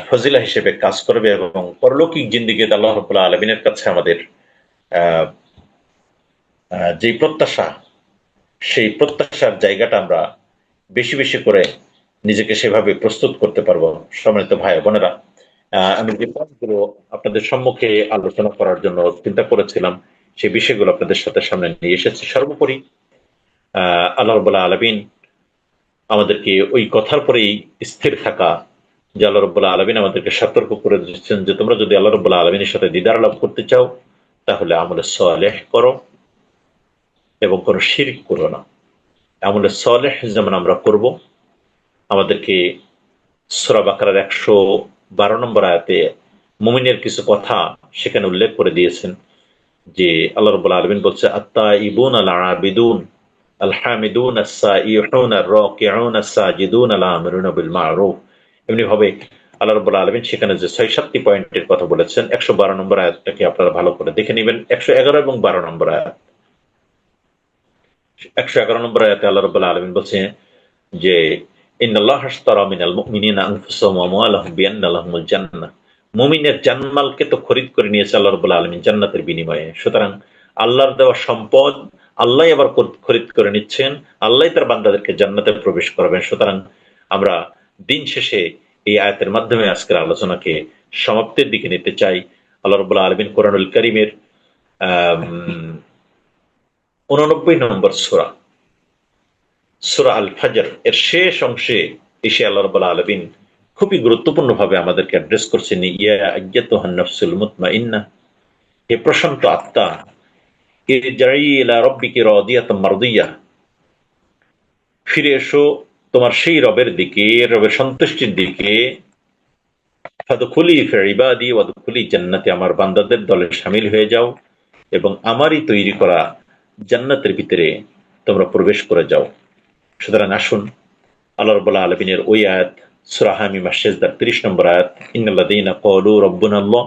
ফজিলা হিসেবে কাজ করবে এবং পরলৌকিক জিন্দেগিতে আল্লাহ রাব্বুল আলামিনের কাছে আমাদের যে প্রত্যাশা, সেই প্রত্যাশার জায়গাটা আমরা বেশি বেশি করে নিজেকে সেভাবে প্রস্তুত করতে পারবো। সম্মানিত ভাই বোনেরা, আমি যে পয়েন্টগুলো আপনাদের সম্মুখে আলোচনা করার জন্য চিন্তা করেছিলাম, সেই বিষয়গুলো আপনাদের সামনে নিয়ে এসেছি। সর্বোপরি আল্লাহ রাব্বুল আলামিন আমাদেরকে ওই কথার পরেই স্থির থাকা, যে আল্লাহ রাব্বুল আলামিন আমাদেরকে সতর্ক করে দিচ্ছেন যে তোমরা যদি আল্লাহ রাব্বুল আলামিনের সাথে দিদার লাভ করতে চাও, তাহলে আমলে সালেহ করো এবং কোনো শিরক করো না। আমলে সালেহ যেমন আমরা করব, আমাদেরকে সূরা বাকারার 112 নম্বর আয়াতে মুমিনের কিছু কথা সেখানে উল্লেখ করে দিয়েছেন, যে আল্লাহ রাব্বুল আলামিন বলছে আত-তাইবুন আল-আবিদুন আল-হামিদুন আস-সাইয়ুহুন আর-রাকিউন আস-সাজিদুন আল-আমিরুন বিল মা'রুফ। এমনি ভাবে আল্লাহ রাব্বুল আলামিন সেখানে যে 6-7টি পয়েন্টের কথা বলেছেন, 112 নম্বর আয়াতটাকে আপনারা ভালো করে দেখে নেবেন। 111 এবং 12 নম্বর আয়াত। 111 নম্বর আয়াতে আল্লাহ রাব্বুল আলামিন বলছেন যে ইন্নাল্লাহা আশতারা মিনাল মুমিনিনা আনফুসাহুম ওয়া আমওয়ালাহুম বিআন্না লাহুমুল জান্নাহ। মুমিনের জানমালকে তো খরিদ করে নিয়েছে আল্লাহ রাব্বুল আলামিন জান্নাতের বিনিময়ে। সুতরাং আল্লাহর দেওয়া সম্পদ আল্লাহই আবার খরিদ করে নিচ্ছেন, আল্লাহই তার বান্দাদেরকে জান্নাতে প্রবেশ করাবেন। সুতরাং আমরা দিন শেষে এই আয়াতের মাধ্যমে আজকের আলোচনাকে সমাপ্তির দিকে নিতে চাই। আল্লাহ রাব্বুল আলামিন কোরআনুল কারীমের 89 নম্বর সূরা আল ফাজর এর শেষ অংশে এসে আল্লাহ রাব্বুল আলামিন খুবই গুরুত্বপূর্ণ ভাবে আমাদেরকে অ্যাড্রেস করছেন, ইয়া আইয়াতুহান নাফসুল মুতমাইন্নাহ, হে প্রশান্ত আত্মা, ইরজিই ইলা রাব্বিকি রাদিয়াতাম মারদিয়াহ, ফিরে এসো তোমার সেই রবের দিকে, রবের সন্তুষ্টির দিকে। ফাদখুলি ফি ইবাদি ওয়াদখুলি জান্নাতি, আমার বান্দাদের দলে শামিল হয়ে যাও এবং আমারই তৈরি করা জান্নাতের ভিতরে তোমরা প্রবেশ করে যাও। সুতরাং আসুন আল্লাহ রাব্বুল আলামিনের ওই আয়াত সূরা হামিম আশ-সাজদার 30 নম্বর আয়াত, ইন্নাল্লাযীনা ক্বালু রাব্বুনাল্লাহ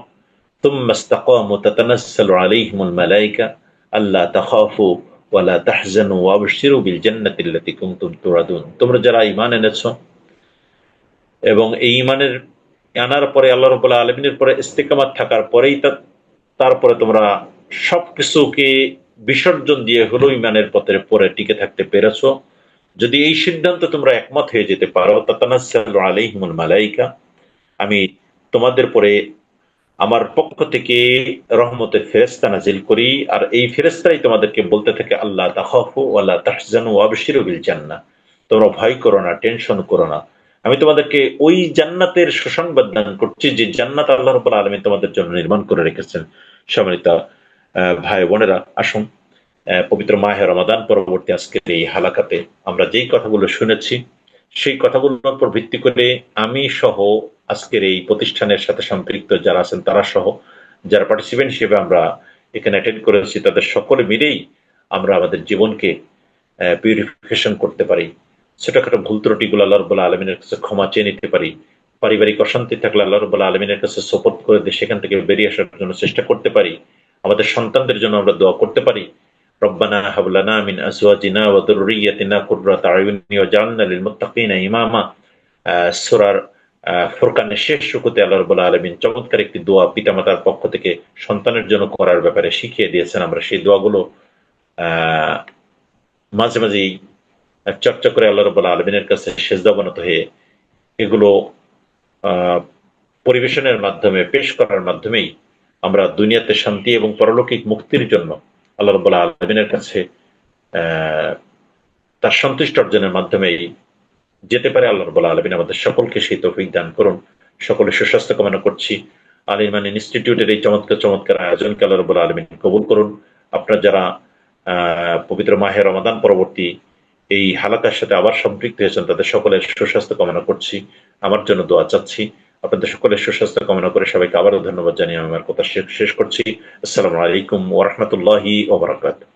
তুম্মা ইসতাকামু তাতানাজ্জালু আলাইহিমুল মালায়েকা আল্লা তাখাফু ওয়ালা তাহজানু ওয়াবশিরু বিল জান্নাতিল্লাতী কুনতুম তুআদুন। তোমরা যারা ঈমান এনেছো এবং এই ঈমানের আনার পরে আল্লাহ রাব্বুল আলামিনের পরে ইস্তিকামাত থাকার পরেই তারপরে তোমরা সবকিছুকে বিসর্জন দিয়ে হলো ঈমানের পথের পরে টিকে থাকতে পেরেছো, যদি এই সিদ্ধান্তে তোমরা একমত হয়ে যেতে পারো, তাতানাজ্জালু আলাইহিমুল মালাইকা, আমি তোমাদের পরে আমার পক্ষ থেকে রহমতের ফেরেশতা নাজিল করি, আর এই ফেরেশতাই তোমাদেরকে বলতে থাকে আল্লাহ তাখাফু ওয়ালা তাহজানু ওয়াবশিরু বিল জান্নাহ, তোমরা ভয় করো না, টেনশন করো না, আমি তোমাদেরকে ওই জান্নাতের সুসংবাদ দান করছি যে জান্নাত আল্লাহ রাব্বুল আলামিন তোমাদের জন্য নির্মাণ করে রেখেছেন। সম্মানিত ভাই বোনেরা, আসুন পবিত্র মাহে রমাদান পরবর্তী আজকের এই হালাকাতে আমরা যেই কথাগুলো শুনেছি সেই কথাগুলোর উপর ভিত্তি করে আমি সহ আজকের এই প্রতিষ্ঠানের সাথে সম্পৃক্ত যারা আছেন তারা সহ যারা পার্টিসিপেন্ট হিসেবে আমরা এখানে অ্যাটেন্ড করেছি তাদের সকলে মিলেই আমরা আমাদের জীবনকে পিউরিফিকেশন করতে পারি, ছোটখাটো ভুল ত্রুটিগুলো আল্লাহ রাব্বুল আলামিনের কাছে ক্ষমা চেয়ে নিতে পারি, পারিবারিক অশান্তি থাকলে আল্লাহ রাব্বুল আলামিনের কাছে সুপর্দ করে দিয়ে সেখান থেকে বেরিয়ে আসার জন্য চেষ্টা করতে পারি, আমাদের সন্তানদের জন্য আমরা দোয়া করতে পারি, রব্বানা হাব লানা মিন আজওয়াজিনা ওয়া যুররিয়্যাতিনা কুররাতা আয়ুনি ওয়াজআলনা লিল মুত্তাকিনা ইমামা। সূরার ফুরকানের শেষ রুকুতে আল্লাহ রাব্বুল আলামিন চমৎকার একটি দোয়া পিতামাতার পক্ষ থেকে সন্তানের জন্য করার ব্যাপারে শিখিয়ে দিয়েছেন। আমরা সেই দোয়াগুলো মাঝে মাঝেই চর্চা করে আল্লাহ রাব্বুল আলামিনের কাছে সেজদা অবনত হয়ে এগুলো পরিবেশনের মাধ্যমে, পেশ করার মাধ্যমেই আমরা দুনিয়াতে শান্তি এবং পরলৌকিক মুক্তির জন্য আল্লাহ রাব্বুল আলামিনের কাছে তার সন্তুষ্ট অর্জনের মাধ্যমেই যেতে পারে। আল্লাহ রাব্বুল আলামিন আমাদের সকলকে সেই তৌফিক দান করুন। সকলে সুস্বাস্থ্য কামনা করছি। আল ঈমান ইনস্টিটিউটের এই চমৎকার আয়োজনকে আল্লাহ রাব্বুল আলামিন কবুল করুন। আপনারা যারা পবিত্র মাহে রমাদান পরবর্তী এই হালাকার সাথে আবার সম্পৃক্ত হয়েছেন তাদের সকলের সুস্বাস্থ্য কামনা করছি, আমার জন্য দোয়া চাচ্ছি। আপনাদের সকলের সুস্বাস্থ্য কামনা করে সবাইকে আবারও ধন্যবাদ জানিয়ে আমি আমার কথা শেষ করছি। আসসালামু আলাইকুম ওয়া রাহমাতুল্লাহি ওয়া বারাকাতুহু।